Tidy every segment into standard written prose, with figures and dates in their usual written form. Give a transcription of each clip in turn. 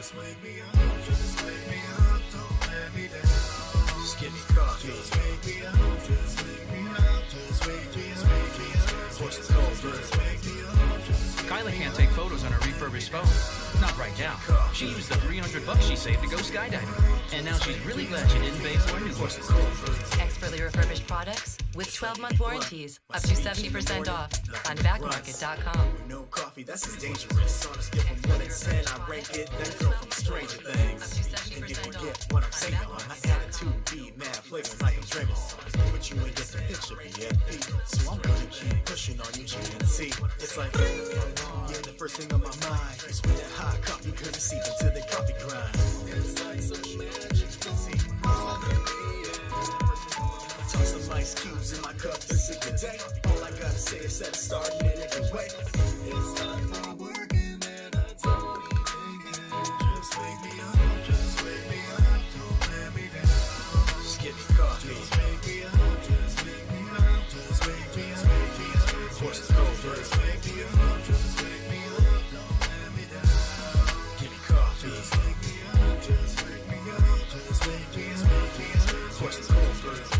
Just wake me up, just wake me up, don't let me down. Just give me coffee. Just wake me up, just wake me up, just wake me up. Horses cold, just wake me up, just wake me up. Kyla can't take photos on her refurbished phone. Not right now. She used the $300 she saved to go skydiving. And now she's really glad she didn't pay for a new one. Expertly refurbished products with 12-month warranties, up to 70% off on backmarket.com. No coffee, that's just dangerous. On a scale from 1 to 10, I rank it. That girl from Stranger Things. And you forget what I'm saying on. I attitude, beat, mad flavor like I'm drinking. But you ain't get the picture yet, so I'm gonna keep pushing on you, GNC. It's like, yeah, the first thing on my mind is when that hot coffee couldn't seep into the coffee grind. It's like some magic from toss some ice cubes in my cup and sip the day. All I gotta say is that it's starting in every way. It's time for working and I don't even care. Just wake me up, just wake me up, don't let me down. Just give me coffee. Just wake me up, just wake me up, just wake me up. Horses cold, just wake me up, just wake me up, don't let me down. Give me coffee. Just wake me up, just wake me up, just wake me up. Horses cold, just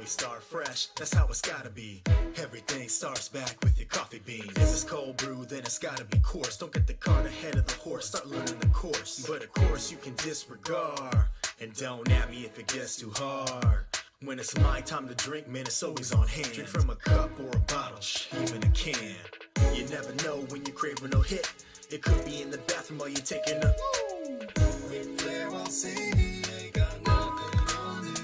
start fresh, that's how it's gotta be. Everything starts back with your coffee beans. If it's cold brew, then it's gotta be coarse. Don't get the cart ahead of the horse, start learning the course. But of course you can disregard, and don't at me if it gets too hard. When it's my time to drink, man, it's always on hand. Drink from a cup or a bottle, even a can. You never know when you're craving no hit. It could be in the bathroom while you're taking a Ric Flair while singing, ain't got nothing on it.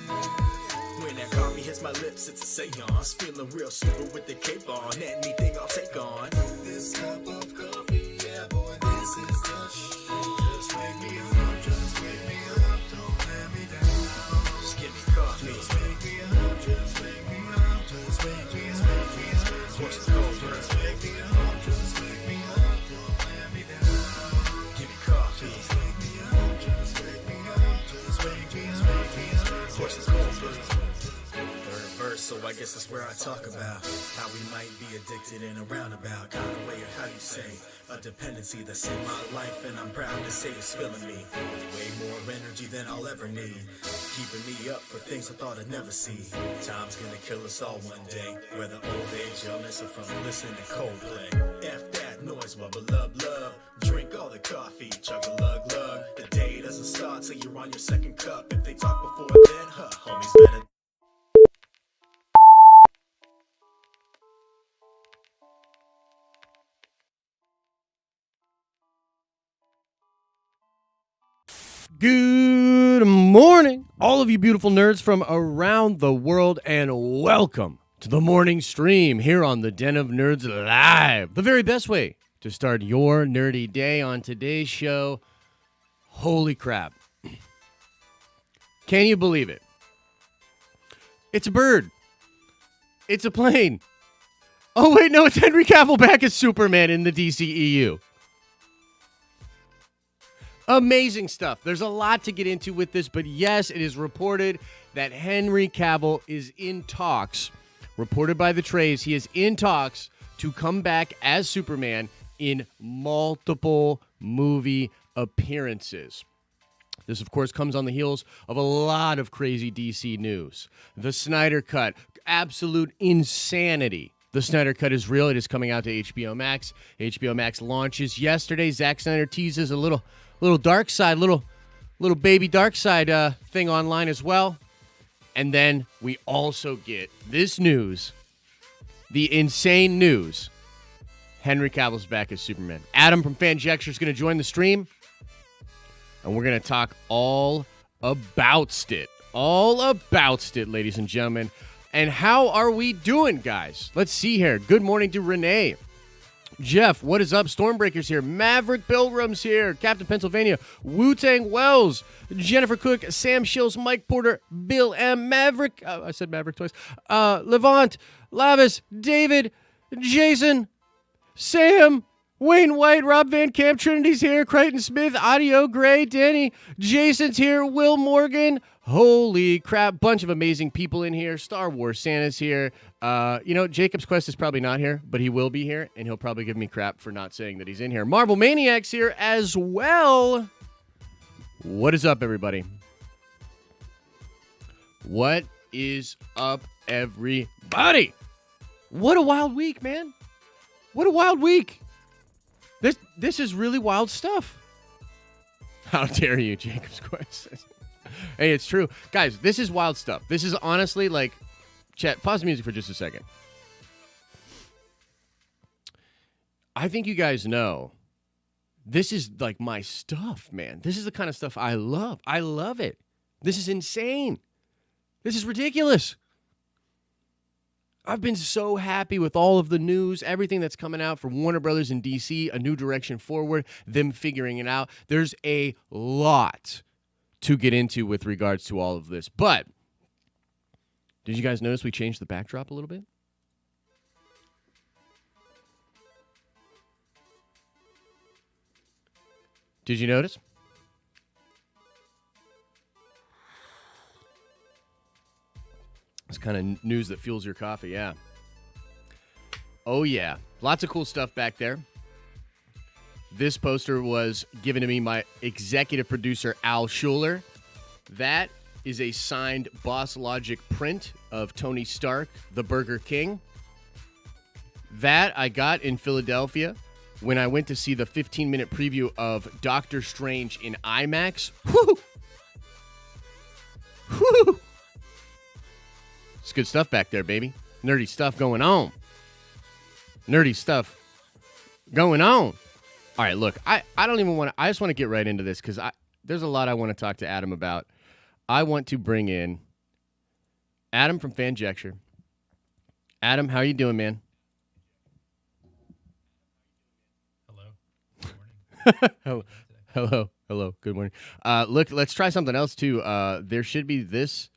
When that coffee hits my lips, it's a seance. Feeling real super with the cape on. Anything I'll take on. This cup of coffee, yeah, boy, this is the shit. Just wake me up, just wake me up, don't let me down. Just give me coffee. Just wake me up, just wake me up, just wake me up. Horses cold, just wake me up, just wake me up, don't let me down. Give me coffee. Just wake me up, just wake me up, just wake me up. Horses cold, just so I guess that's where I talk about how we might be addicted in a roundabout kind of way, or how you say, a dependency that's in my life, and I'm proud to say it's filling me with way more energy than I'll ever need, keeping me up for things I thought I'd never see. Time's gonna kill us all one day, whether old age illness or from listening to Coldplay. F that noise, wubba lub lub, drink all the coffee, chug a lug lug. The day doesn't start till you're on your second cup. If they talk before then, homies better. Good morning, all of you beautiful nerds from around the world, and welcome to the morning stream here on the Den of Nerds Live. The very best way to start your nerdy day on today's show. Holy crap. Can you believe it? It's a bird. It's a plane. Oh, wait, no, it's Henry Cavill back as Superman in the DCEU. Amazing stuff. There's a lot to get into with this, but yes, it is reported that Henry Cavill is in talks, reported by the Trays, he is in talks to come back as Superman in multiple movie appearances. This, of course, comes on the heels of a lot of crazy DC news. The Snyder Cut, absolute insanity. The Snyder Cut is real. It is coming out to HBO Max. HBO Max launches yesterday. Zack Snyder teases a little dark side, little baby dark side thing online as well. And then we also get this news, the insane news. Henry Cavill's back as Superman. Adam from Fanjexture is going to join the stream, and we're going to talk all about it. All about it, ladies and gentlemen. And how are we doing, guys? Let's see here. Good morning to Renee. Jeff, what is up? Stormbreaker's here. Maverick Pilgrim's here. Captain Pennsylvania. Wu-Tang Wells. Jennifer Cook. Sam Shills. Mike Porter. Bill M. Maverick. I said Maverick twice. Levant. Lavis. David. Jason. Sam. Wayne White. Rob Van Camp. Trinity's here. Crichton Smith. Audio Gray. Danny. Jason's here. Will Morgan. Holy crap, bunch of amazing people in here. Star Wars Santa's here. Jacob's Quest is probably not here, but he will be here, and he'll probably give me crap for not saying that he's in here. Marvel Maniac's here as well. What is up, everybody? What is up, everybody? What a wild week, man. What a wild week. This is really wild stuff. How dare you, Jacob's Quest? Hey, it's true. Guys, this is wild stuff. This is honestly like... Chat, pause the music for just a second. I think you guys know this is like my stuff, man. This is the kind of stuff I love. I love it. This is insane. This is ridiculous. I've been so happy with all of the news, everything that's coming out from Warner Brothers and DC, a new direction forward, them figuring it out. There's a lot to get into with regards to all of this. But did you guys notice we changed the backdrop a little bit? Did you notice? It's kind of news that fuels your coffee, yeah. Oh, yeah. Lots of cool stuff back there. This poster was given to me by executive producer Al Schuler. That is a signed Boss Logic print of Tony Stark, the Burger King. That I got in Philadelphia when I went to see the 15-minute preview of Doctor Strange in IMAX. Woo! Woo! It's good stuff back there, baby. Nerdy stuff going on. Nerdy stuff going on. All right, look, I don't even want to... I just want to get right into this because there's a lot I want to talk to Adam about. I want to bring in Adam from Fanjecture. Adam, how are you doing, man? Hello. Hello. Good morning. Look, let's try something else too. There should be this.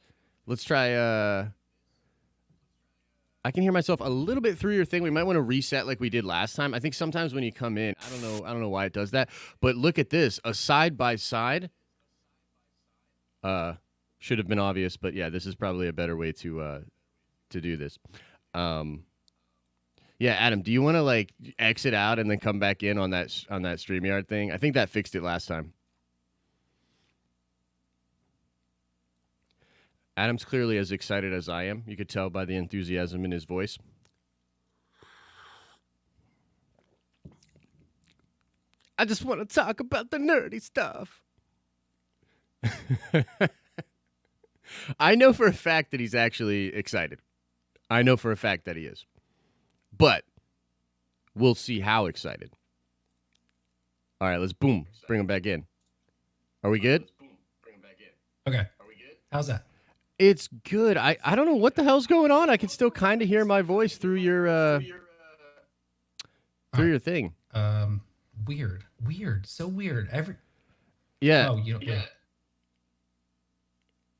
Let's try. I can hear myself a little bit through your thing. We might want to reset like we did last time. I think sometimes when you come in, I don't know why it does that. But look at this, a side by side. Should have been obvious, but yeah, this is probably a better way to do this. Yeah, Adam, do you want to like exit out and then come back in on that StreamYard thing? I think that fixed it last time. Adam's clearly as excited as I am. You could tell by the enthusiasm in his voice. I just want to talk about the nerdy stuff. I know for a fact that he's actually excited. I know for a fact that he is. But we'll see how excited. All right, let's bring him back in. Are we good? Okay. How's that? It's good. I don't know what the hell's going on. I can still kind of hear my voice through your your thing. Weird. So weird. Yeah. Oh, you don't. Yeah.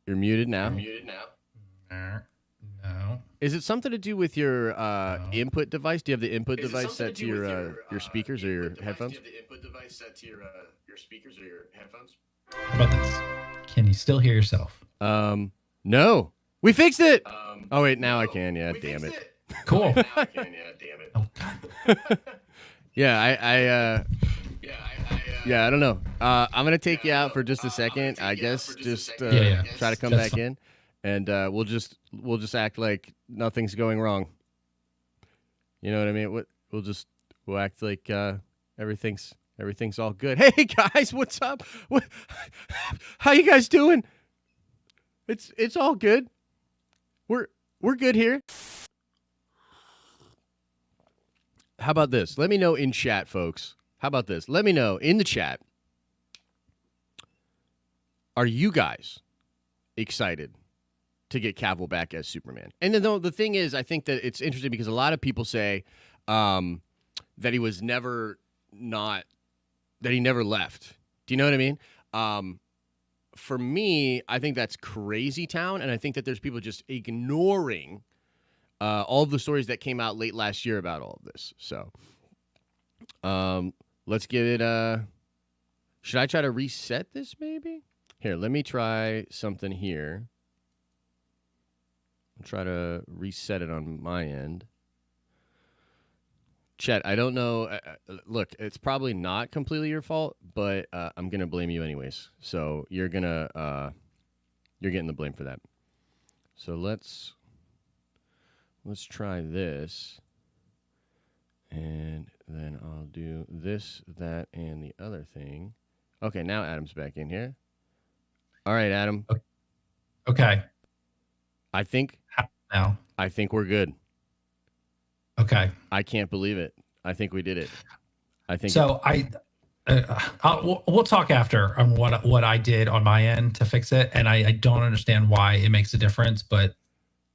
You're muted now. No. Is it something to do with your input device? Do you have the input device set to your speakers or your headphones? How about this? Can you still hear yourself? No. We fixed it. Oh wait, now I can. Yeah, damn it. Cool. Oh God. Yeah, I don't know. I'm gonna take you out for just a second. I guess just try to come back in, and we'll just act like nothing's going wrong. You know what I mean? We'll act like everything's all good. Hey guys, what's up? How you guys doing? It's all good. We're good here. How about this? Let me know in chat, folks. How about this? Let me know in the chat. Are you guys excited to get Cavill back as Superman? And then the thing is, I think that it's interesting because a lot of people say that he was never that he never left. Do you know what I mean? For me, I think that's crazy town, and I think that there's people just ignoring all of the stories that came out late last year about all of this. So, let's give it should I try to reset this maybe? Here, let me try something here. I'll try to reset it on my end. Chet, I don't know. Look, it's probably not completely your fault, but I'm gonna blame you anyways. So you're getting the blame for that. So let's try this, and then I'll do this, that, and the other thing. Okay, now Adam's back in here. All right, Adam. Okay. I think we're good. Okay. I can't believe it. I think we did it. I think so. We'll talk after on what I did on my end to fix it, and I don't understand why it makes a difference, but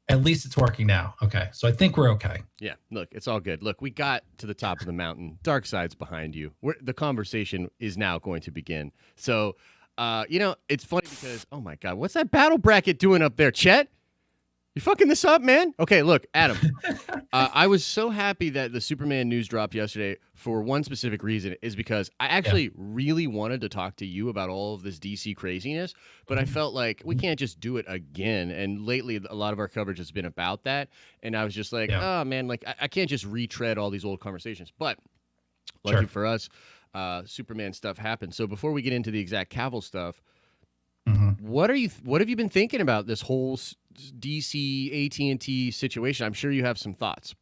at least it's working now. Okay, so I think we're okay. Yeah, look, it's all good. Look, we got to the top of the mountain. Dark side's behind you. The conversation is now going to begin. So, it's funny because, oh my God, what's that battle bracket doing up there, Chet? You fucking this up, man? Okay, look, Adam, I was so happy that the Superman news dropped yesterday for one specific reason, is because I actually really wanted to talk to you about all of this DC craziness, but I felt like we can't just do it again. And lately, a lot of our coverage has been about that. And I was just like, oh, man, like I can't just retread all these old conversations. But lucky for us, Superman stuff happened. So before we get into the exact Cavill stuff, what have you been thinking about this whole DC AT&T situation? I'm sure you have some thoughts.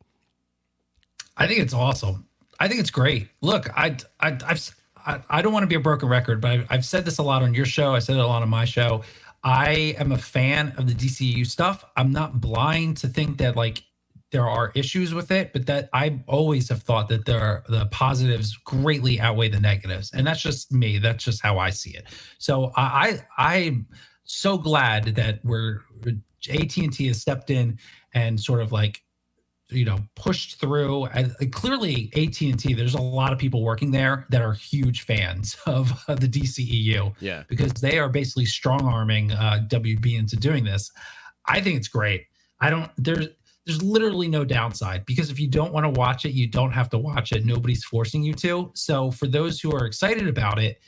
I think it's awesome. I think it's great. Look, I don't want to be a broken record, but I've said this a lot on your show. I said it a lot on my show. I am a fan of the DCEU stuff. I'm not blind to think that like there are issues with it, but that I always have thought that the positives greatly outweigh the negatives. And that's just me. That's just how I see it. So I'm so glad that AT&T has stepped in and sort of like, pushed through. And clearly AT&T, there's a lot of people working there that are huge fans of the DCEU. Yeah. Because they are basically strong-arming WB into doing this. I think it's great. There's literally no downside, because if you don't want to watch it, you don't have to watch it. Nobody's forcing you to. So for those who are excited about it,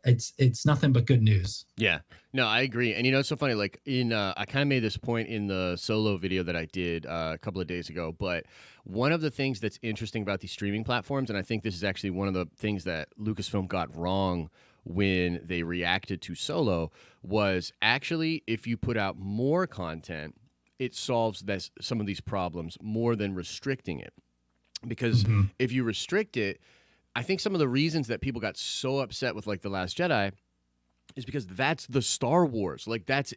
it's nothing but good news. Yeah, no, I agree. And it's so funny, like I kind of made this point in the solo video that I did a couple of days ago, but one of the things that's interesting about these streaming platforms, and I think this is actually one of the things that Lucasfilm got wrong when they reacted to Solo, was actually if you put out more content, it solves some of these problems more than restricting it. Because if you restrict it, I think some of the reasons that people got so upset with like The Last Jedi is because that's the Star Wars. Like that's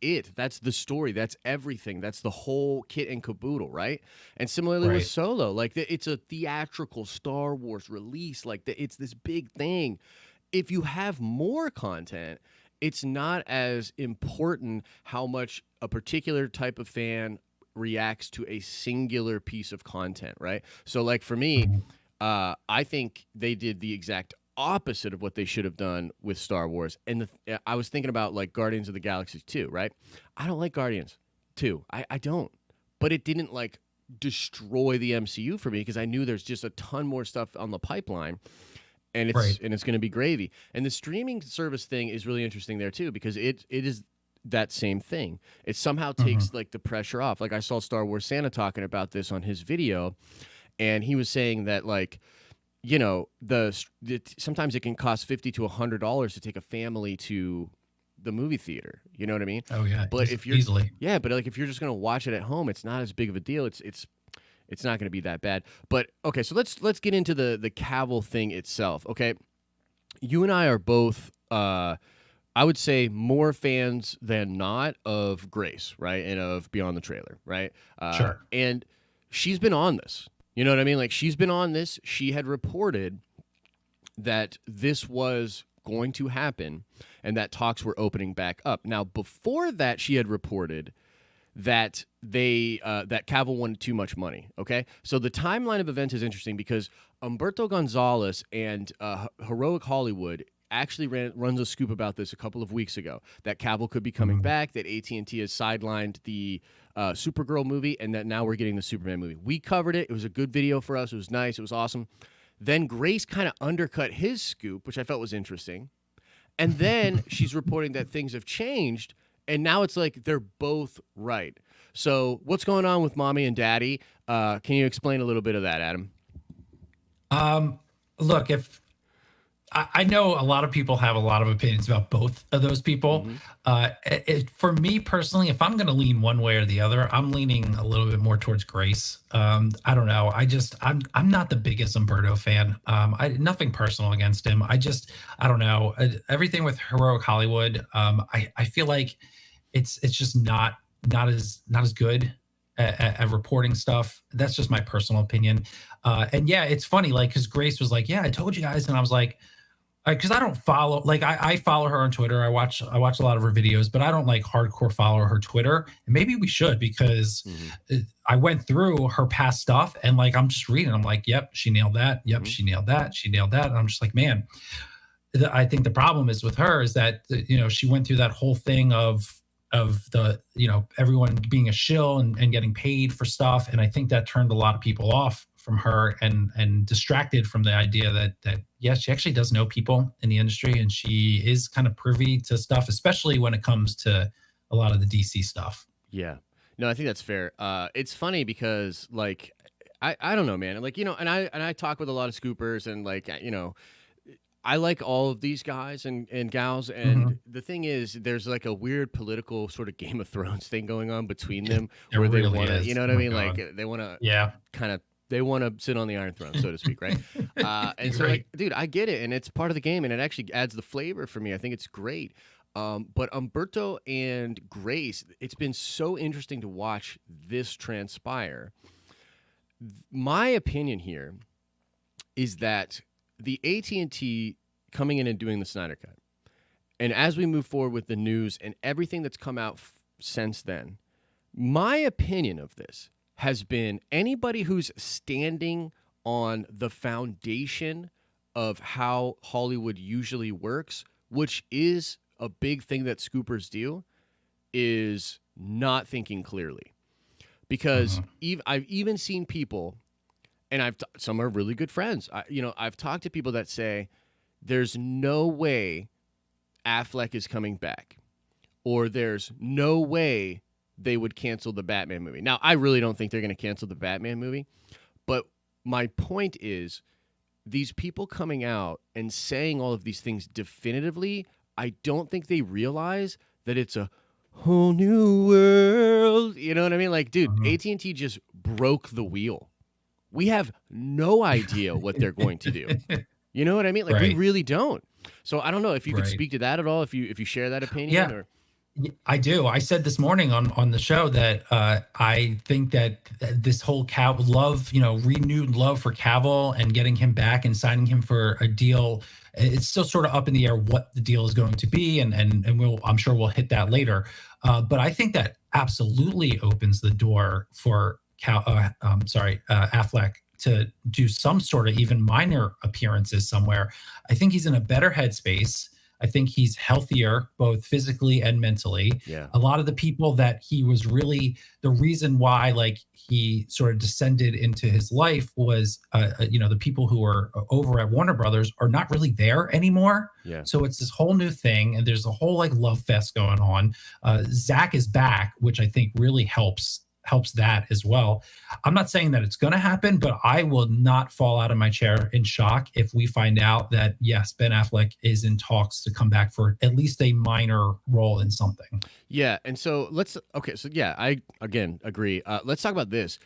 it. That's the story. That's everything. That's the whole kit and caboodle, right? And similarly with Solo, like it's a theatrical Star Wars release. Like it's this big thing. If you have more content, it's not as important how much a particular type of fan reacts to a singular piece of content, right? So like for me, I think they did the exact opposite of what they should have done with Star Wars. And I was thinking about like Guardians of the Galaxy 2, right? I don't like Guardians 2. I don't. But it didn't like destroy the MCU for me, because I knew there's just a ton more stuff on the pipeline. And it's going to be gravy. And the streaming service thing is really interesting there too, because it is that same thing. It somehow takes like the pressure off. Like I saw Star Wars Santa talking about this on his video, and he was saying that like, sometimes it can cost $50 to $100 to take a family to the movie theater. You know what I mean? Oh yeah. But if you're easily, but like if you're just going to watch it at home, it's not as big of a deal. It's not going to be that bad. But okay, so let's get into the Cavill thing itself. Okay, you and I are both, I would say, more fans than not of Grace, right, and of Beyond the Trailer, right? Sure. And she's been on this. You know what I mean? Like she's been on this. She had reported that this was going to happen and that talks were opening back up. Now, before that, she had reported that that Cavill wanted too much money. Okay, so the timeline of events is interesting because Humberto Gonzalez and Heroic Hollywood actually runs a scoop about this a couple of weeks ago, that Cavill could be coming back, that AT&T has sidelined the Supergirl movie, and that now we're getting the Superman movie. We covered it. It was a good video for us. It was nice. It was awesome. Then Grace kind of undercut his scoop, which I felt was interesting. And then she's reporting that things have changed, and now it's like they're both right. So what's going on with mommy and daddy? Can you explain a little bit of that, Adam? Look, if I know a lot of people have a lot of opinions about both of those people. For me personally, if I'm going to lean one way or the other, I'm leaning a little bit more towards Grace. I don't know. I'm not the biggest Umberto fan. Nothing personal against him. I don't know. Everything with Heroic Hollywood, I feel like it's just not as good at reporting stuff. That's just my personal opinion. And yeah, it's funny, like, because Grace was like, yeah, I told you guys. And I was like, because I don't follow, like, I follow her on Twitter. I watch a lot of her videos, but I don't like hardcore follow her Twitter. And maybe we should, because I went through her past stuff and like, I'm just reading. I'm like, yep, she nailed that. Yep, she nailed that. She nailed that. And I'm just like, man, I think the problem is with her is that, she went through that whole thing of the, everyone being a shill and getting paid for stuff. And I think that turned a lot of people off from her and distracted from the idea that yes, she actually does know people in the industry, and she is kind of privy to stuff, especially when it comes to a lot of the DC stuff. Yeah. No, I think that's fair. It's funny because, like, I don't know, man. Like, and I talk with a lot of scoopers, and like, I like all of these guys and gals, and the thing is, there's like a weird political sort of Game of Thrones thing going on between them, where they want to, what I mean? God. Like, they want to, kind of, they want to sit on the Iron Throne, so to speak, right? And so, like, dude, I get it, and it's part of the game, and it actually adds the flavor for me. I think it's great. But Umberto and Grace, it's been so interesting to watch this transpire. My opinion here is that the At&t coming in and doing the Snyder Cut, and as we move forward with the news and everything that's come out since then, my opinion of this has been anybody who's standing on the foundation of how Hollywood usually works, which is a big thing that scoopers do, is not thinking clearly. Because I've even seen people, and some are really good friends. I've talked to people that say there's no way Affleck is coming back, or there's no way they would cancel the Batman movie. Now, I really don't think they're going to cancel the Batman movie, but my point is, these people coming out and saying all of these things definitively, I don't think they realize that it's a whole new world. You know what I mean? Like, dude, At&t just broke the wheel. We have no idea what they're going to do. You know what I mean? Like, we really don't. So I don't know if you could speak to that at all, if you share that opinion. Yeah. Or... I do. I said this morning on the show that I think that this whole love, renewed love for Cavill and getting him back and signing him for a deal, it's still sort of up in the air what the deal is going to be, and I'm sure we'll hit that later. But I think that absolutely opens the door for Affleck to do some sort of even minor appearances somewhere. I think he's in a better headspace. I think he's healthier, both physically and mentally. Yeah. A lot of the people that he was really the reason why, like, he sort of descended into his life was, the people who are over at Warner Brothers are not really there anymore. Yeah. So it's this whole new thing, and there's a whole like love fest going on. Zach is back, which I think really helps that as well. I'm not saying that it's going to happen, but I will not fall out of my chair in shock if we find out that, yes, Ben Affleck is in talks to come back for at least a minor role in something. Yeah. And so I again agree. Let's talk about this.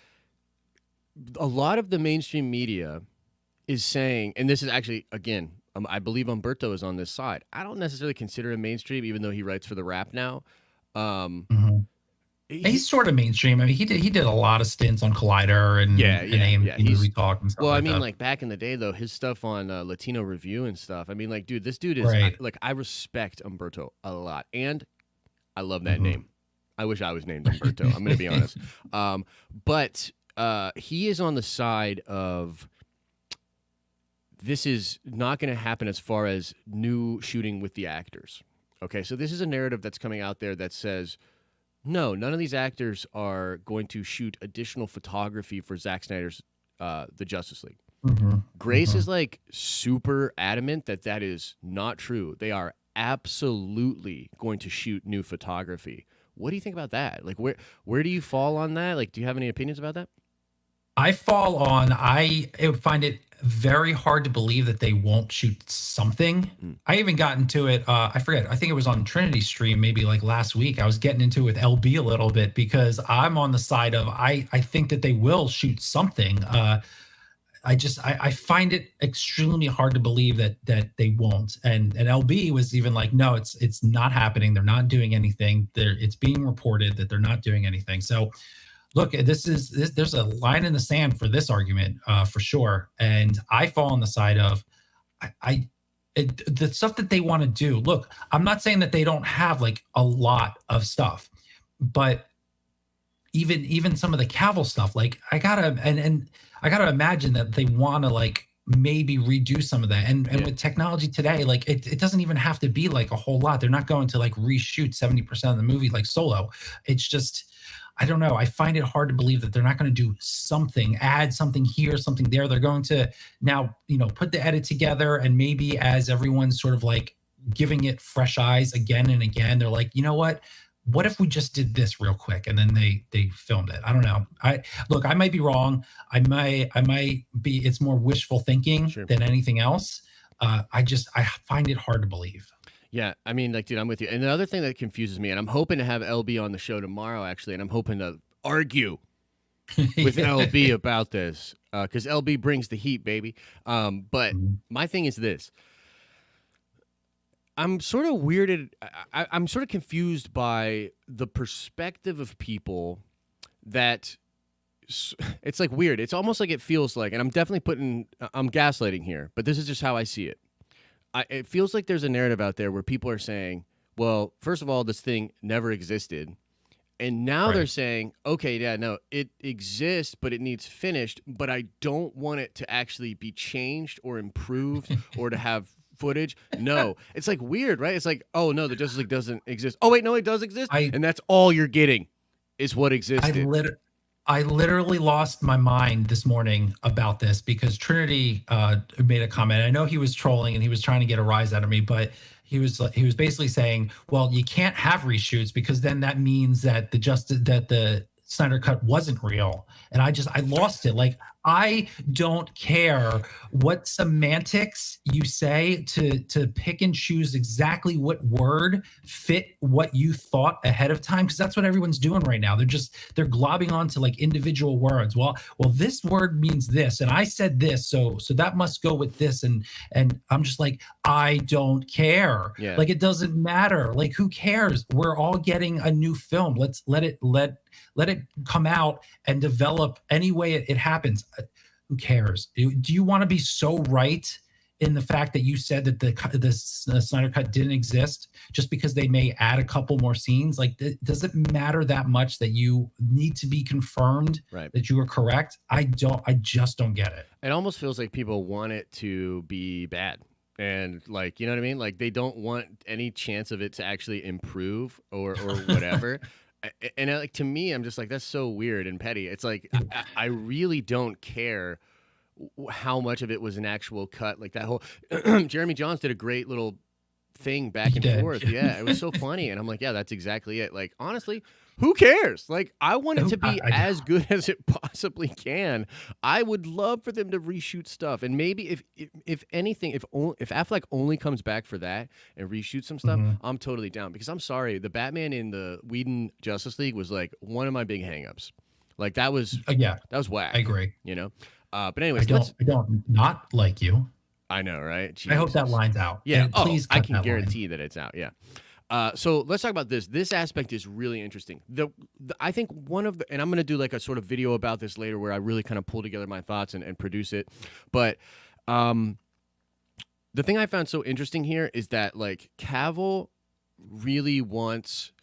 A lot of the mainstream media is saying, and this is actually, again, I believe Umberto is on this side. I don't necessarily consider him mainstream, even though he writes for The Wrap now. He's sort of mainstream. I mean, he did a lot of stints on Collider and AMC Movie Talk and stuff. Well, I mean, like back in the day, though, his stuff on Latino Review and stuff. I mean, like, dude, this dude is I respect Umberto a lot, and I love that name. I wish I was named Umberto. I'm going to be honest. But he is on the side of this is not going to happen as far as new shooting with the actors. Okay, so this is a narrative that's coming out there that says, no, none of these actors are going to shoot additional photography for Zack Snyder's The Justice League. Grace is like super adamant that is not true. They are absolutely going to shoot new photography. What do you think about that? Like, where do you fall on that? Like, do you have any opinions about that? I would find it very hard to believe that they won't shoot something. I even got into it. I forget. I think it was on Trinity stream, maybe like last week. I was getting into it with LB a little bit because I'm on the side of, I think that they will shoot something. I find it extremely hard to believe that they won't. And LB was even like, no, it's not happening. They're not doing anything. It's being reported that they're not doing anything. So look, there's a line in the sand for this argument, for sure. And I fall on the side of the stuff that they want to do. Look, I'm not saying that they don't have like a lot of stuff, but even some of the Cavill stuff, like I gotta imagine that they want to like maybe redo some of that. And with technology today, like it doesn't even have to be like a whole lot. They're not going to like reshoot 70% of the movie like Solo. It's just, I don't know. I find it hard to believe that they're not going to do something, add something here, something there. They're going to now, put the edit together, and maybe as everyone's sort of like giving it fresh eyes again and again, they're like, you know what if we just did this real quick? And then they filmed it. I don't know. I might be wrong. I might be, it's more wishful thinking than anything else. I find it hard to believe. Yeah, I mean, like, dude, I'm with you. And the other thing that confuses me, and I'm hoping to have LB on the show tomorrow, actually, and I'm hoping to argue with LB about this, because LB brings the heat, baby. But my thing is this. I'm sort of weirded. I'm sort of confused by the perspective of people that it's like weird. It's almost like it feels like, and I'm gaslighting here, but this is just how I see it. It feels like there's a narrative out there where people are saying, well, first of all, this thing never existed. And now they're saying, okay, yeah, no, it exists, but it needs finished, but I don't want it to actually be changed or improved or to have footage. No, it's like weird, right? It's like, oh, no, the Justice League doesn't exist. Oh, wait, no, it does exist. And that's all you're getting is what existed. I literally lost my mind this morning about this because Trinity made a comment. I know he was trolling and he was trying to get a rise out of me, but he was basically saying, well, you can't have reshoots because then that means that the Snyder Cut wasn't real. And I lost it. Like, I don't care what semantics you say to pick and choose exactly what word fit what you thought ahead of time, because that's what everyone's doing right now. They're globbing onto like individual words. Well, this word means this, and I said this, so that must go with this, and I'm just like, I don't care. Yeah. Like, it doesn't matter. Like, who cares? We're all getting a new film. Let's let it come out and develop any way it happens. Who cares? Do you want to be so right in the fact that you said that the Snyder Cut didn't exist just because they may add a couple more scenes? Like, does it matter that much that you need to be confirmed that you were correct? I just don't get it. It almost feels like people want it to be bad. And like, you know what I mean? Like, they don't want any chance of it to actually improve or whatever. And like, to me, I'm just like, that's so weird and petty. It's like, I really don't care how much of it was an actual cut. Like that whole Jeremy Johns did a great little thing back and forth. Yeah, it was so funny. And I'm like, yeah, that's exactly it. Like, honestly, who cares? Like, I want it to be as good as it possibly can. I would love for them to reshoot stuff. And maybe if anything, if Affleck only comes back for that and reshoot some stuff, I'm totally down. Because I'm sorry, the Batman in the Whedon Justice League was like one of my big hangups. Like, that was that was whack. I agree. You know? But anyways, I don't not like you. I know, right? Jesus. I hope that line's out. Yeah, please. I can guarantee that it's out. Yeah. So let's talk about this. This aspect is really interesting. I think one of the, and I'm going to do like a sort of video about this later where I really kind of pull together my thoughts and produce it. But the thing I found so interesting here is that like Cavill really wants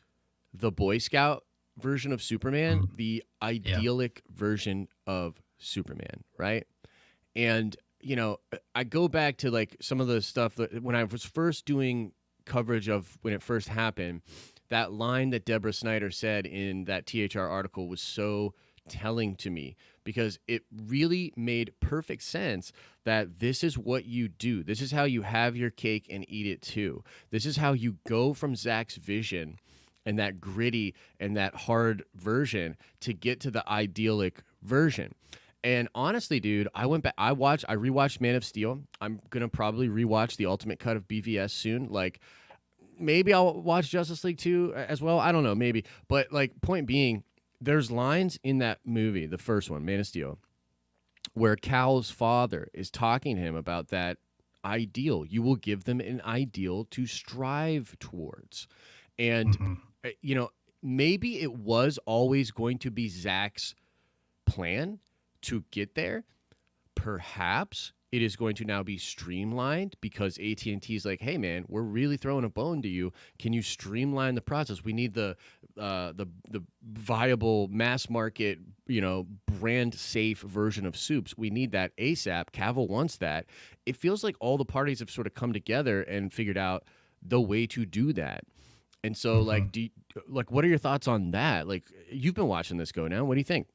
the Boy Scout version of Superman, the idyllic version of Superman, right? And, you know, I go back to like some of the stuff that when I was first doing coverage of when it first happened, that line that Deborah Snyder said in that THR article was so telling to me because it really made perfect sense that this is what you do. This is how you have your cake and eat it too. This is how you go from Zach's vision and that gritty and that hard version to get to the idyllic version. And honestly, dude, I went back, I rewatched Man of Steel. I'm going to probably rewatch the ultimate cut of BVS soon. Like, maybe I'll watch Justice League 2 as well. I don't know, maybe. But, like, point being, there's lines in that movie, the first one, Man of Steel, where Cal's father is talking to him about that ideal. You will give them an ideal to strive towards. And, you know, maybe it was always going to be Zach's plan to get there. Perhaps it is going to now be streamlined because AT&T is like, hey man, we're really throwing a bone to you. Can you streamline the process? We need the viable mass market, you know, brand safe version of soups. We need that ASAP. Cavill wants that. It feels like all the parties have sort of come together and figured out the way to do that. And so like, what are your thoughts on that? Like, you've been watching this go now. What do you think?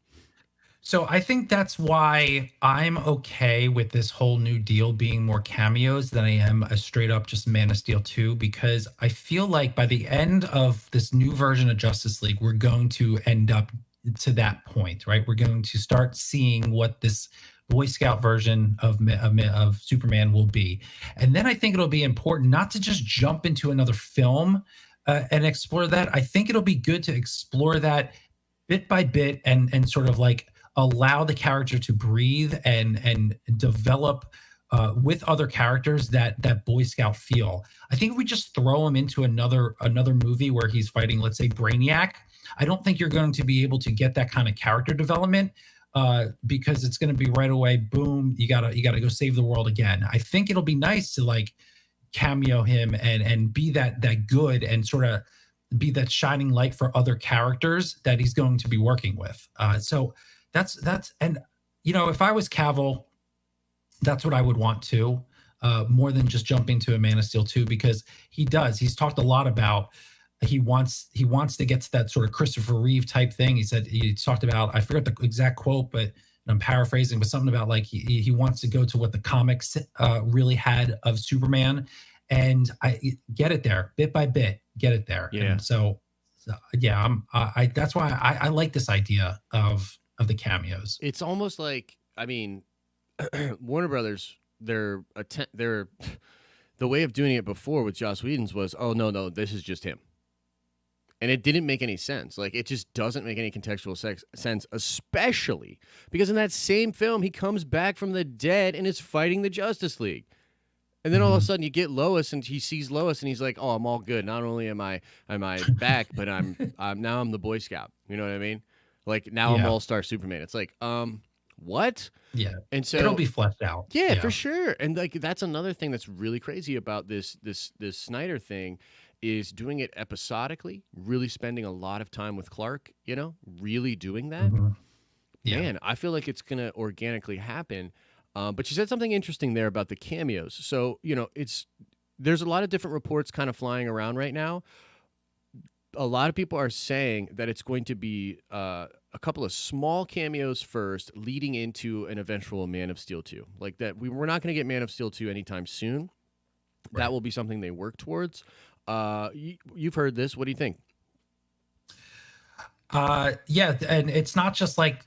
So I think that's why I'm okay with this whole new deal being more cameos than I am a straight up just Man of Steel 2, because I feel like by the end of this new version of Justice League, we're going to end up to that point, right? We're going to start seeing what this Boy Scout version of Superman will be. And then I think it'll be important not to just jump into another film and explore that. I think it'll be good to explore that bit by bit and sort of like allow the character to breathe and develop with other characters that Boy Scout feel. I think if we just throw him into another movie where he's fighting, let's say, Brainiac, I don't think you're going to be able to get that kind of character development because it's going to be right away, boom, you gotta go save the world again. I think it'll be nice to like cameo him and be that good and sort of be that shining light for other characters that he's going to be working with. So that's and you know, if I was Cavill, that's what I would want too, more than just jumping to a Man of Steel 2, because he's talked a lot about he wants to get to that sort of Christopher Reeve type thing. He talked about, I forget the exact quote, but I'm paraphrasing, but something about like he wants to go to what the comics really had of Superman, and I get it there bit by bit, get it there. Yeah. And so yeah, that's why I like this idea of the cameos. It's almost like, I mean, Warner Brothers, the way of doing it before with Joss Whedon's was, oh no, this is just him. And it didn't make any sense. Like, it just doesn't make any contextual sense, especially because in that same film, he comes back from the dead and is fighting the Justice League. And then all of a sudden you get Lois and he sees Lois and he's like, oh, I'm all good. Not only am I back, but I'm the Boy Scout. You know what I mean? Like, now I'm All-Star Superman. It's like, what? Yeah. And so it'll be fleshed out. Yeah, for sure. And like, that's another thing that's really crazy about this Snyder thing is doing it episodically, really spending a lot of time with Clark, you know, really doing that. Yeah. Man, I feel like it's going to organically happen. But you said something interesting there about the cameos. So, you know, there's a lot of different reports kind of flying around right now. A lot of people are saying that it's going to be a couple of small cameos first, leading into an eventual Man of Steel 2. Like that, we're not going to get Man of Steel 2 anytime soon. Right. That will be something they work towards. You've heard this. What do you think? Yeah, and it's not just like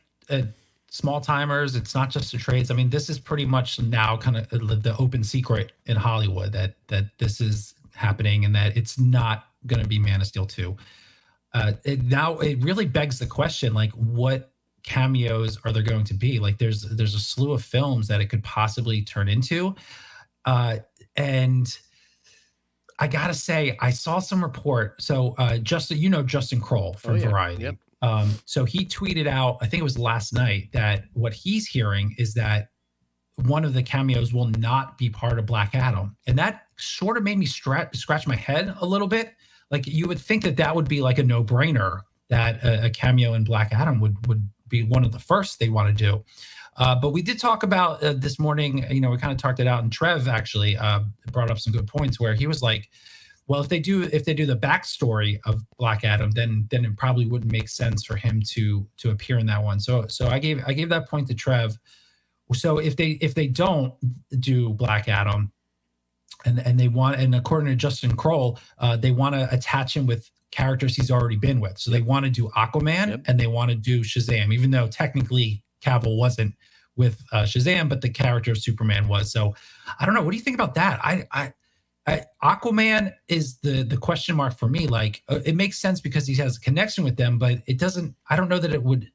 small timers. It's not just the trades. I mean, this is pretty much now kind of the open secret in Hollywood that this is happening and that it's not going to be Man of Steel 2. Now it really begs the question, like, what cameos are there going to be? Like, there's a slew of films that it could possibly turn into. And I gotta say, I saw some report. So Justin Kroll from Variety. Yep. So he tweeted out, I think it was last night, that what he's hearing is that one of the cameos will not be part of Black Adam. And that sort of made me scratch my head a little bit. Like, you would think that would be like a no-brainer, that a cameo in Black Adam would be one of the first they want to do. But we did talk about this morning, you know, we kind of talked it out, and Trev actually brought up some good points where he was like, Well, if they do the backstory of Black Adam, then it probably wouldn't make sense for him to appear in that one. So I gave that point to Trev. So if they don't do Black Adam, and they want, and according to Justin Kroll, they want to attach him with characters he's already been with. So they want to do Aquaman and they want to do Shazam, even though technically Cavill wasn't with Shazam, but the character of Superman was. So I don't know. What do you think about that? Aquaman is the question mark for me. Like, it makes sense because he has a connection with them, but it doesn't. I don't know that it would.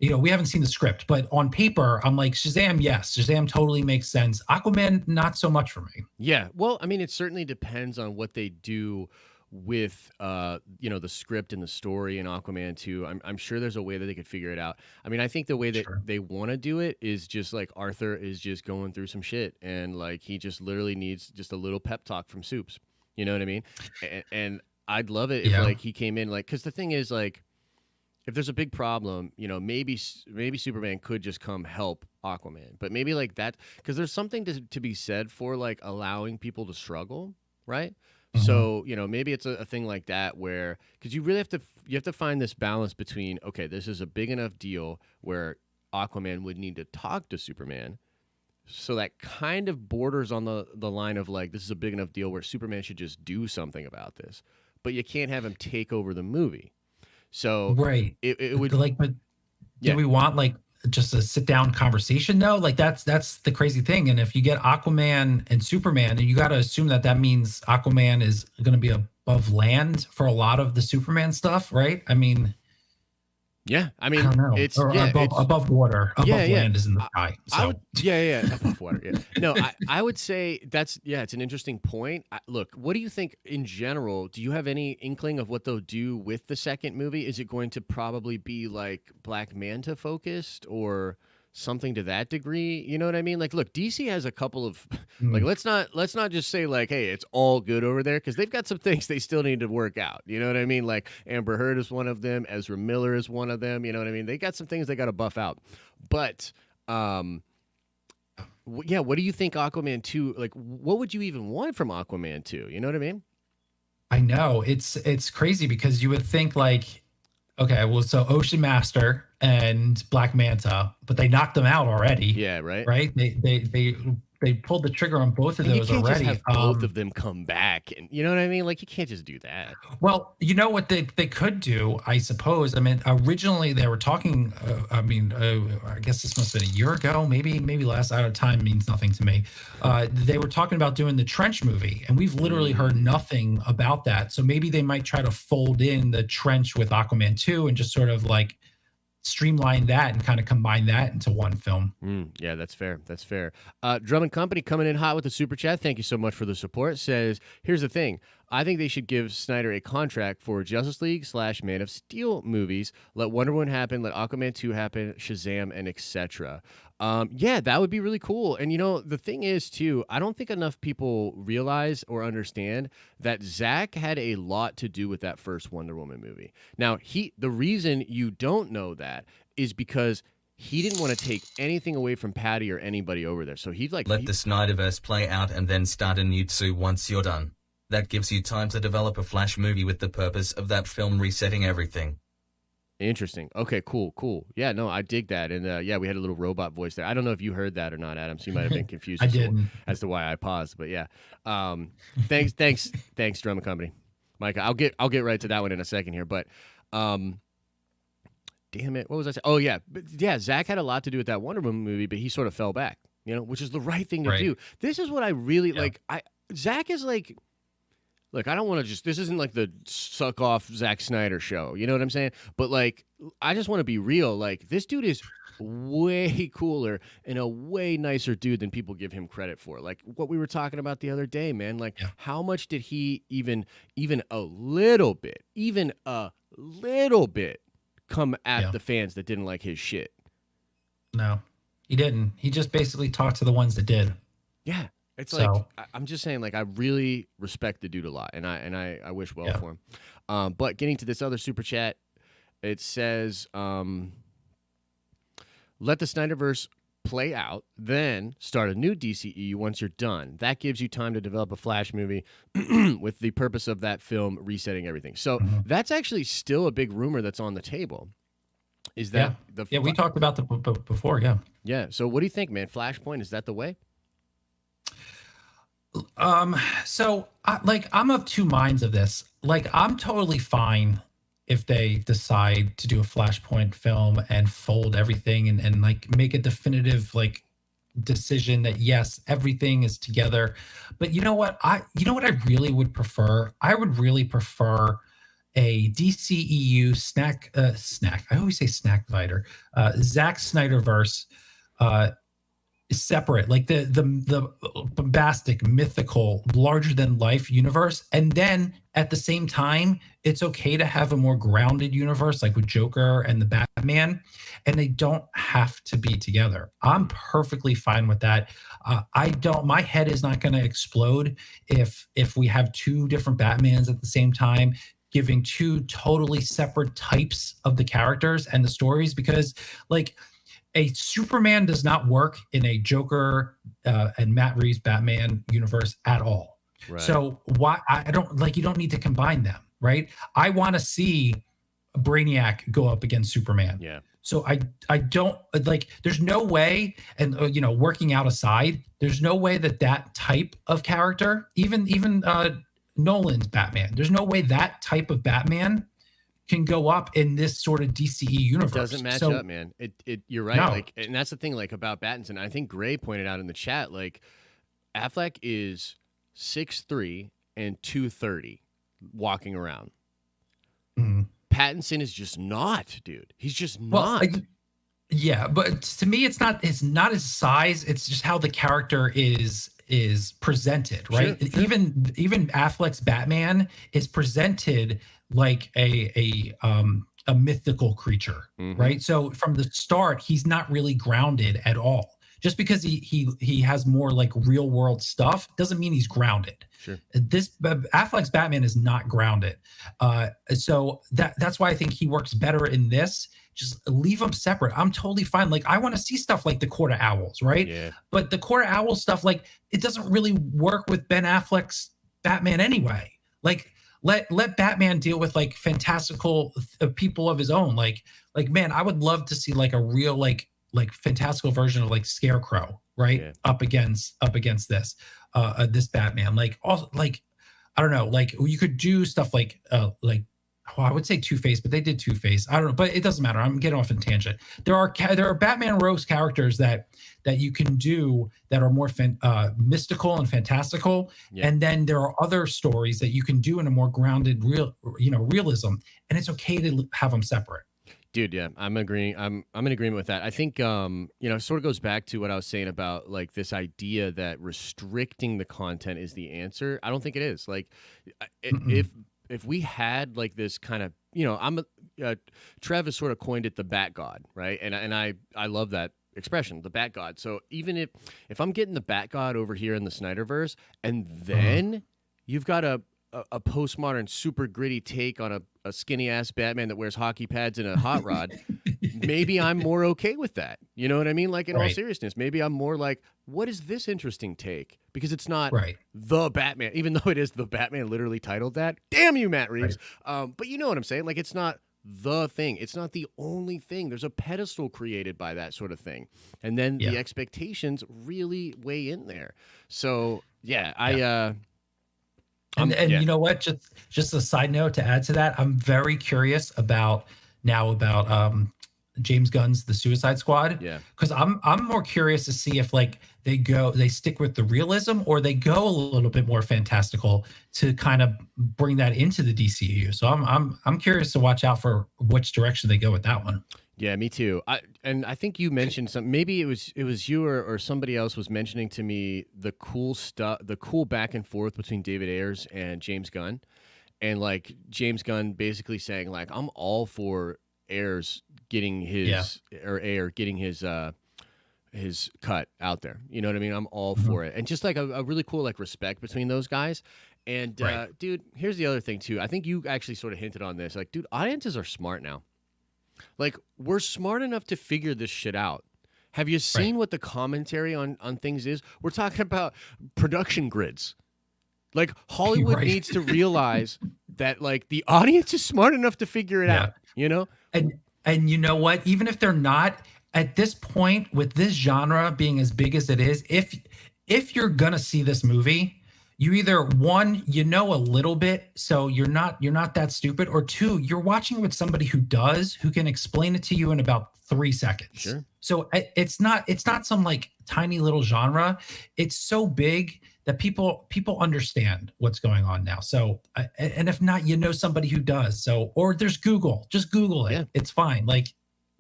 We haven't seen the script, but on paper, I'm like, Shazam, yes, Shazam totally makes sense. Aquaman, not so much for me. Yeah, well, I mean, it certainly depends on what they do with the script and the story in Aquaman 2. I'm sure there's a way that they could figure it out. I mean, I think the way that they want to do it is just like Arthur is just going through some shit, and like he just literally needs just a little pep talk from Soups. You know what I mean? And I'd love it if like he came in, like, because the thing is, like, if there's a big problem, maybe Superman could just come help Aquaman, but maybe like that, because there's something to be said for like allowing people to struggle, right? Mm-hmm. So maybe it's a thing like that where, because you really have to find this balance between, okay, this is a big enough deal where Aquaman would need to talk to Superman, so that kind of borders on the line of like, this is a big enough deal where Superman should just do something about this, but you can't have him take over the movie. So it would like, but do we want like just a sit down conversation? No, like that's the crazy thing. And if you get Aquaman and Superman, then you got to assume that means Aquaman is going to be above land for a lot of the Superman stuff, right? I mean, yeah, I mean, I don't know. It's above water, above land is in the sky. So. Above water. Yeah, no, I would say it's an interesting point. Look, what do you think in general? Do you have any inkling of what they'll do with the second movie? Is it going to probably be like Black Manta focused or something to that degree? You know what I mean? Like, look, DC has a couple of like, let's not just say like, hey, it's all good over there, because they've got some things they still need to work out. You know what I mean? Like Amber Heard is one of them, Ezra Miller is one of them. You know what I mean? They got some things they got to buff out. But what do you think Aquaman 2, like, what would you even want from Aquaman 2? You know what I mean? I know it's crazy, because you would think like, okay, well, so Ocean Master and Black Manta, but they knocked them out already. Yeah, right. Right. They pulled the trigger on both of those already. Just have both of them come back, and you know what I mean. Like, you can't just do that. Well, you know what they could do, I suppose. I mean, originally they were talking. I guess this must have been a year ago, maybe last. Out of time means nothing to me. They were talking about doing the Trench movie, and we've literally heard nothing about that. So maybe they might try to fold in the Trench with Aquaman 2 and just sort of like streamline that and kind of combine that into one film. Yeah, that's fair. That's fair. Drummond Company coming in hot with the super chat. Thank you so much for the support. Says, here's the thing. I think they should give Snyder a contract for Justice League / Man of Steel movies. Let Wonder Woman happen. Let Aquaman 2 happen. Shazam, and etc. Yeah, that would be really cool. And the thing is too, I don't think enough people realize or understand that Zack had a lot to do with that first Wonder Woman movie. Now, the reason you don't know that is because he didn't want to take anything away from Patty or anybody over there. So he'd like let the Snyderverse play out and then start a new 2 once you're done. That gives you time to develop a Flash movie with the purpose of that film resetting everything. Interesting. Okay, cool. Yeah, no, I dig that. And we had a little robot voice there. I don't know if you heard that or not, Adam. So you might have been confused as to why I paused. But yeah, thanks, Drummond Company, Micah. I'll get right to that one in a second here. But damn it, what was I saying? Oh yeah, Zack had a lot to do with that Wonder Woman movie, but he sort of fell back. Which is the right thing to do. This is what I really like. Zack is like. Look, I don't want to this isn't like the suck off Zack Snyder show. You know what I'm saying? But like, I just want to be real. Like, this dude is way cooler and a way nicer dude than people give him credit for. Like what we were talking about the other day, man. Like, how much did he even a little bit come at the fans that didn't like his shit? No, he didn't. He just basically talked to the ones that did. Yeah. It's like, I'm just saying, like, I really respect the dude a lot, and I wish well for him. But getting to this other super chat, it says, let the Snyderverse play out, then start a new DCEU once you're done. That gives you time to develop a Flash movie with the purpose of that film resetting everything. So that's actually still a big rumor that's on the table. Is that we talked about the before, Yeah. So what do you think, man? Flashpoint, is that the way? So I'm of two minds of this. Like, I'm totally fine if they decide to do a Flashpoint film and fold everything and like make a definitive like decision that yes, everything is together. But you know what I really would prefer? I would really prefer a DCEU snack. I always say snack divider. Zack Snyderverse separate, like the bombastic, mythical, larger than life universe, and then at the same time it's okay to have a more grounded universe like with Joker and the Batman, and they don't have to be together. I'm perfectly fine with that. My head is not going to explode if we have two different Batmans at the same time, giving two totally separate types of the characters and the stories, because like a Superman does not work in a Joker and Matt Reeves Batman universe at all. Right. So why you don't need to combine them, right? I want to see Brainiac go up against Superman. Yeah. So I don't like. There's no way, and working out aside, there's no way that type of character, even Nolan's Batman, there's no way that type of Batman can go up in this sort of DCE universe. It doesn't match up, man. You're right. No. Like, and that's the thing, like about Pattinson. I think Gray pointed out in the chat, like Affleck is 6'3" and 230 walking around. Mm-hmm. Pattinson is just not, dude. He's just not. Yeah, but to me, it's not his size. It's just how the character is presented, right? Sure. Even Affleck's Batman is presented like a mythical creature, right? So from the start, he's not really grounded at all. Just because he has more like real world stuff doesn't mean he's grounded. Sure. This Affleck's Batman is not grounded. So that's why I think he works better in this. Just leave them separate. I'm totally fine. Like, I want to see stuff like the Court of Owls, right? Yeah. But the Court of Owls stuff, like, it doesn't really work with Ben Affleck's Batman anyway. Like, let Batman deal with like fantastical people of his own. Like man, I would love to see like a real like fantastical version of like Scarecrow, right? Yeah. Up against this Batman. Like, also, like, I don't know, like you could do stuff like I would say Two-Face, but they did Two-Face. I don't know, but it doesn't matter. I'm getting off on a tangent. There are Batman rogues characters that you can do that are more mystical and fantastical, and then there are other stories that you can do in a more grounded, realism, and it's okay to have them separate. Dude, yeah, I'm agreeing. I'm in agreement with that. I think it sort of goes back to what I was saying about like this idea that restricting the content is the answer. I don't think it is. Like, if we had like this kind of, Trev has sort of coined it the Bat God, right? And I love that expression, the Bat God. So even if I'm getting the Bat God over here in the Snyderverse, and then you've got a postmodern, super gritty take on a skinny ass Batman that wears hockey pads and a hot rod, maybe I'm more okay with that. You know what I mean? Like, in all seriousness, maybe I'm more like, what is this interesting take? Because it's not the Batman, even though it is the Batman literally titled that. Damn you, Matt Reeves. Right. But you know what I'm saying? Like, it's not the thing. It's not the only thing. There's a pedestal created by that sort of thing. And then the expectations really weigh in there. So, yeah. You know what? Just a side note to add to that, I'm very curious about James Gunn's The Suicide Squad. Yeah. Because I'm more curious to see if like they stick with the realism or they go a little bit more fantastical to kind of bring that into the DCEU. So I'm curious to watch out for which direction they go with that one. Yeah, me too. I think you mentioned something. Maybe it was you or somebody else was mentioning to me the cool stuff, the cool back and forth between David Ayers and James Gunn, and like James Gunn basically saying like, I'm all for Ayers getting his his cut out there. You know what I mean? I'm all for it, and just like a really cool like respect between those guys. And dude, here's the other thing too. I think you actually sort of hinted on this. Like, dude, audiences are smart now. Like, we're smart enough to figure this shit out. Have you seen what the commentary on things is? We're talking about production grids. Like Hollywood needs to realize that like the audience is smart enough to figure it out, you know? And you know what? Even if they're not at this point with this genre being as big as it is, if you're gonna see this movie, you either one, you know a little bit, so you're not that stupid, or two, you're watching with somebody who can explain it to you in about 3 seconds. Sure. So it's not some like tiny little genre. It's so big that people understand what's going on now. So and if not, you know somebody who does. So or there's Google, just Google it. Yeah. It's fine. Like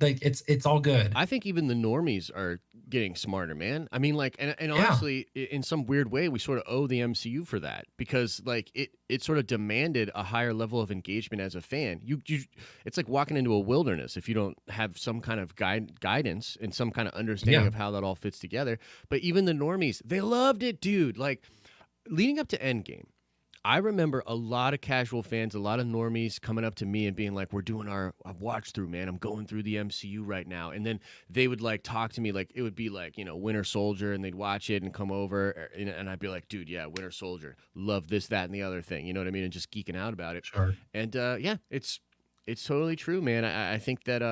it's all good. I think even the normies are getting smarter, man. I mean, like, and honestly, in some weird way, we sort of owe the MCU for that, because like it sort of demanded a higher level of engagement as a fan. You it's like walking into a wilderness if you don't have some kind of guidance and some kind of understanding of how that all fits together. But even the normies, they loved it, dude. Like leading up to Endgame, I remember a lot of casual fans, a lot of normies coming up to me and being like, we're doing our watch through, man. I'm going through the MCU right now. And then they would like talk to me like it would be like, you know, Winter Soldier, and they'd watch it and come over and I'd be like, dude, yeah, Winter Soldier. Love this, that, and the other thing. You know what I mean? And just geeking out about it. Sure. And yeah, it's totally true, man. I think that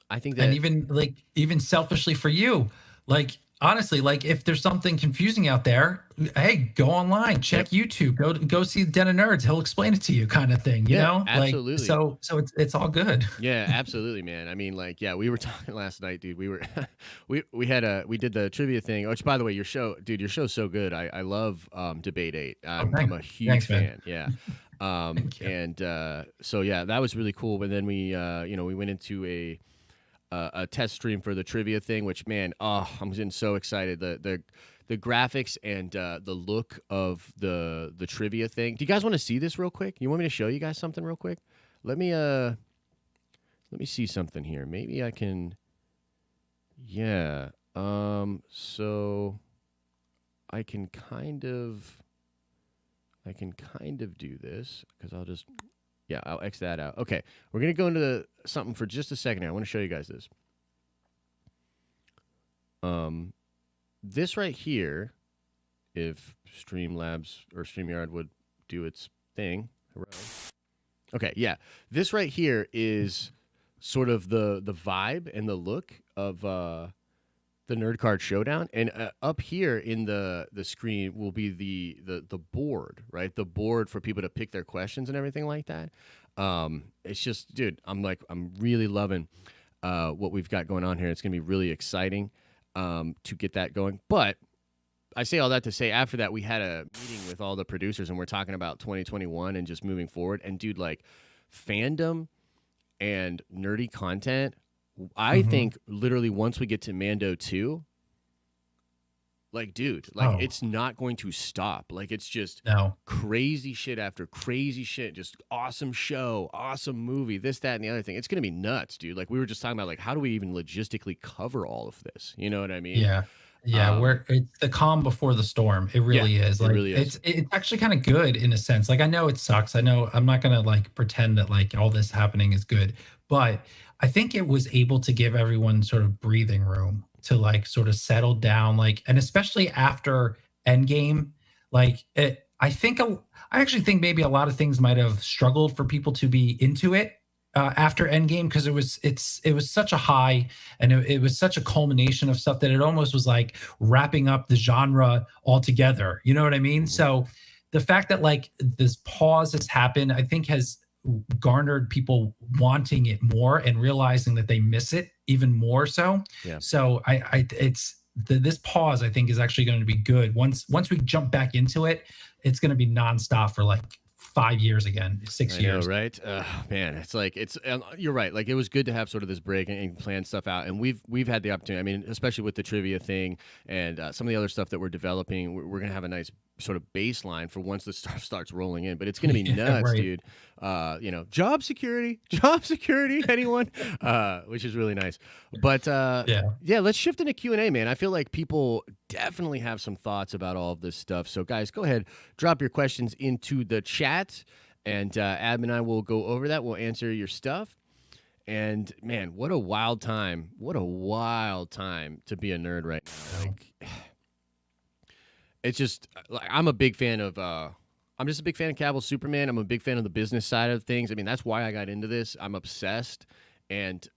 and even selfishly for you, like honestly, like if there's something confusing out there, hey, go online, check YouTube, go see Den of Nerds. He'll explain it to you, kind of thing. You know, absolutely. Like, so it's all good. Yeah, absolutely, man. I mean, like, yeah, we were talking last night, dude. We were we did the trivia thing. Which, by the way, your show's so good. I love Debate 8. I'm a huge fan. Yeah. So yeah, that was really cool. But then we we went into a test stream for the trivia thing, which, man, I'm getting so excited. The graphics and the look of the trivia thing. Do you guys want to see this real quick? You want me to show you guys something real quick? Let me see something here. Maybe I can. Yeah. So I can kind of do this because I'll X that out. Okay, we're going to go into something for just a second here. I want to show you guys this. This right here, if Streamlabs or StreamYard would do its thing. Hooray. Okay, yeah. This right here is sort of the vibe and the look of the Nerd Card Showdown, and up here in the screen will be the board, right? The board for people to pick their questions and everything like that. It's just, dude, I'm really loving what we've got going on here. It's gonna be really exciting to get that going. But I say all that to say, after that, we had a meeting with all the producers, and we're talking about 2021 and just moving forward. And dude, like fandom and nerdy content. I think literally once we get to Mando 2, like, dude, like it's not going to stop. Like, it's just crazy shit after crazy shit. Just awesome show, awesome movie, this, that, and the other thing. It's going to be nuts, dude. Like, we were just talking about, like, how do we even logistically cover all of this? You know what I mean? Yeah. Yeah, it's the calm before the storm. It really is. Like, it really is. It's actually kind of good in a sense. Like, I know it sucks. I know I'm not gonna like pretend that like all this happening is good, but I think it was able to give everyone sort of breathing room to like sort of settle down. Like, and especially after Endgame, like I actually think maybe a lot of things might have struggled for people to be into it. After Endgame, because it was such a high, and it was such a culmination of stuff that it almost was like wrapping up the genre altogether. You know what I mean? So the fact that like this pause has happened, I think has garnered people wanting it more and realizing that they miss it even more so. Yeah. So this pause, I think, is actually going to be good. Once we jump back into it, it's going to be nonstop for like 5 years again, 6 years. Know, right? Man, it's like you're right. Like, it was good to have sort of this break and plan stuff out, and we've had the opportunity. I mean, especially with the trivia thing and some of the other stuff that we're developing, we're gonna have a nice sort of baseline for once the stuff starts rolling in. But it's gonna be nuts, dude. Job security, anyone? Which is really nice. But yeah, let's shift into Q&A, man. I feel like people definitely have some thoughts about all of this stuff. So guys, go ahead, drop your questions into the chat, and Adam and I will go over that. We'll answer your stuff. And man, what a wild time! What a wild time to be a nerd right now. Like, it's just I'm a big fan of. I'm just a big fan of Cavill's Superman. I'm a big fan of the business side of things. I mean, that's why I got into this. I'm obsessed, and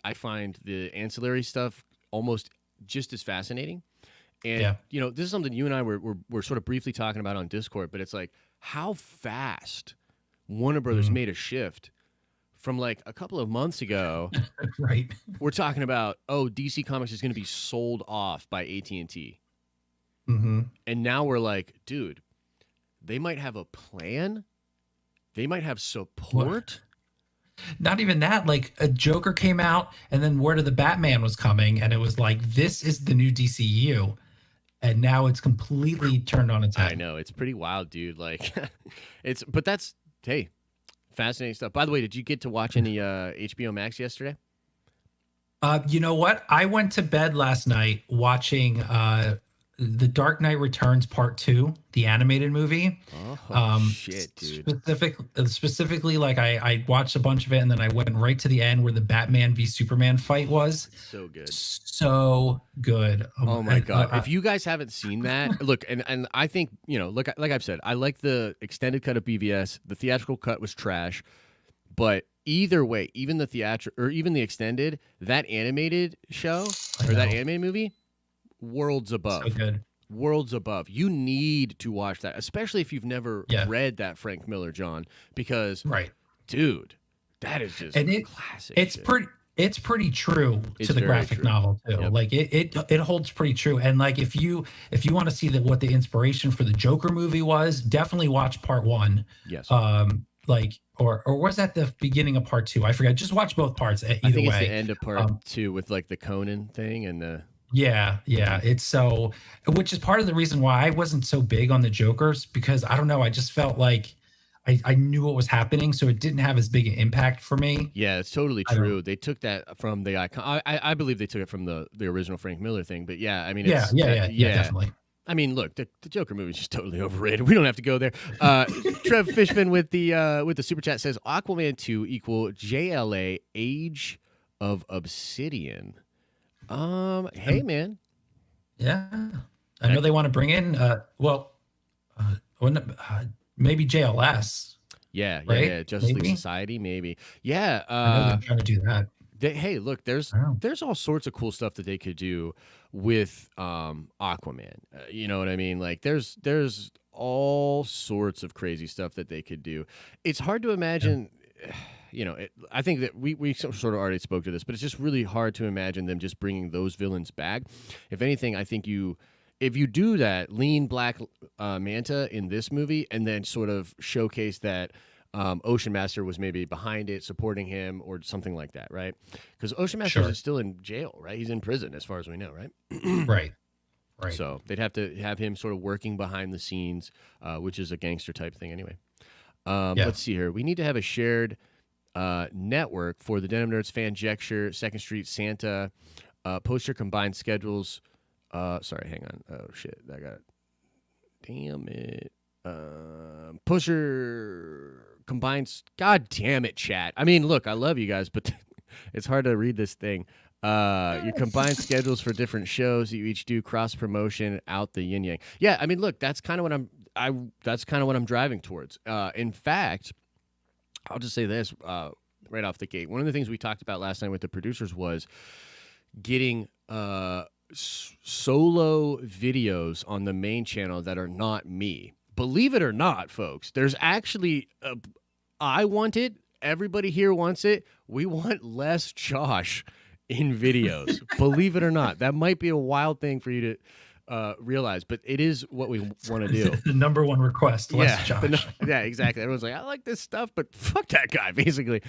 I find the ancillary stuff almost just as fascinating. And this is something you and I were sort of briefly talking about on Discord. But it's like how fast Warner Brothers made a shift from like a couple of months ago. Right. We're talking about DC Comics is going to be sold off by AT&T. And now we're like, dude, they might have a plan. They might have support. Not even that. Like a Joker came out, and then word of the Batman was coming, and it was like, this is the new DCEU, and now it's completely turned on its head. I know, it's pretty wild, dude. Like, but that's fascinating stuff. By the way, did you get to watch any HBO Max yesterday? You know what? I went to bed last night watching The Dark Knight Returns Part 2, the animated movie. Shit, dude. Specifically, like I watched a bunch of it, and then I went right to the end where the Batman v Superman fight was. So good. So good. Oh my God. If you guys haven't seen that, look, and I think, look, like I've said, I like the extended cut of BVS. The theatrical cut was trash. But either way, even the theatrical or even the extended, that animated show or that animated movie, worlds above. So good. Worlds above. You need to watch that, especially if you've never read that Frank Miller, John, because dude, that is just classic. It's pretty true to the graphic novel too. Yep. Like it holds pretty true. And like if you want to see what the inspiration for the Joker movie was, definitely watch Part 1. Yes. Or was that the beginning of Part 2? I forget. Just watch both parts. Either I think way. It's the end of Part 2 with like the Conan thing and the. Yeah. It's so, which is part of the reason why I wasn't so big on the Jokers, because I don't know. I just felt like I knew what was happening, so it didn't have as big an impact for me. Yeah, it's totally true. They took that from the icon. I believe they took it from the original Frank Miller thing. But yeah, I mean, yeah, definitely. I mean, look, the Joker movie is just totally overrated. We don't have to go there. Trev Fishman with the super chat says Aquaman 2 equal JLA Age of Obsidian. Hey man. Yeah, I know they want to bring in maybe JLS. Yeah, right? yeah, Justice League Society, maybe. Yeah, I know they're trying to do that. Hey, look, there's all sorts of cool stuff that they could do with Aquaman. You know what I mean? Like, there's all sorts of crazy stuff that they could do. It's hard to imagine. I think that we sort of already spoke to this, but it's just really hard to imagine them just bringing those villains back. If anything, I think if you do that, lean Black Manta in this movie, and then sort of showcase that Ocean Master was maybe behind it, supporting him, or something like that, right? Because Ocean Master is still in jail, right? He's in prison, as far as we know, right? Right. So they'd have to have him sort of working behind the scenes, which is a gangster type thing anyway. Let's see here. We need to have a shared network for the Denim Nerds, Fanjecture, Second Street, Santa, poster combined schedules. Sorry, hang on. Oh shit, I got it. Damn it. Poster combines. God damn it, chat. I mean, look, I love you guys, but it's hard to read this thing. Your combined schedules for different shows that you each do, cross promotion, out the yin yang. Yeah, I mean, look, that's kind of what I'm driving towards. In fact, I'll just say this right off the gate. One of the things we talked about last night with the producers was getting solo videos on the main channel that are not me. Believe it or not, folks, there's actually I want it. Everybody here wants it. We want less Josh in videos. Believe it or not, that might be a wild thing for you to realize, but it is what we want to do. The number one request, less Josh. Yeah, exactly. Everyone's like, I like this stuff, but fuck that guy, basically.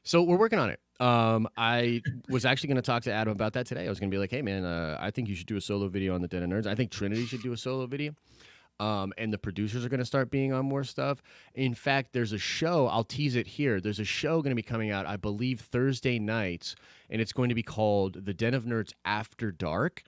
So we're working on it. I was actually going to talk to Adam about that today. I was going to be like, hey, man, I think you should do a solo video on the Den of Nerds. I think Trinity should do a solo video. And the producers are going to start being on more stuff. In fact, there's a show, I'll tease it here. There's a show going to be coming out, I believe, Thursday nights, and it's going to be called The Den of Nerds After Dark.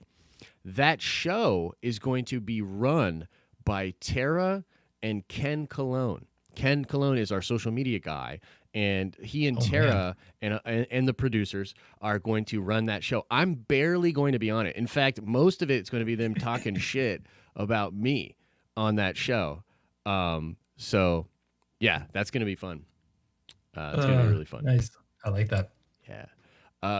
That show is going to be run by Tara and Ken Colon. Ken Colon is our social media guy, and he and Oh, Tara and the producers are going to run that show. I'm barely going to be on it. In fact, most of it's going to be them talking shit about me on that show. So yeah, that's going to be fun. It's going to be really fun. Nice. I like that. Yeah.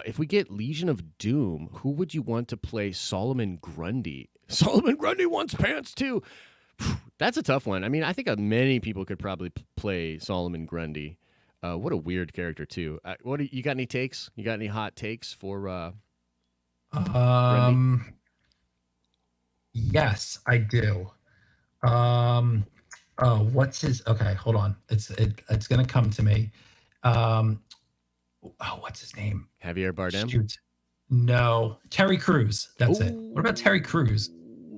If we get Legion of Doom, who would you want to play Solomon Grundy? Solomon Grundy wants pants too. That's a tough one. I mean, I think many people could probably play Solomon Grundy. What a weird character too. You got any takes? You got any hot takes for Grundy? Yes, I do. What's his? Okay, hold on. It's gonna come to me. What's his name? Javier Bardem? Shoot. No, Terry Crews. That's it. What about Terry Crews?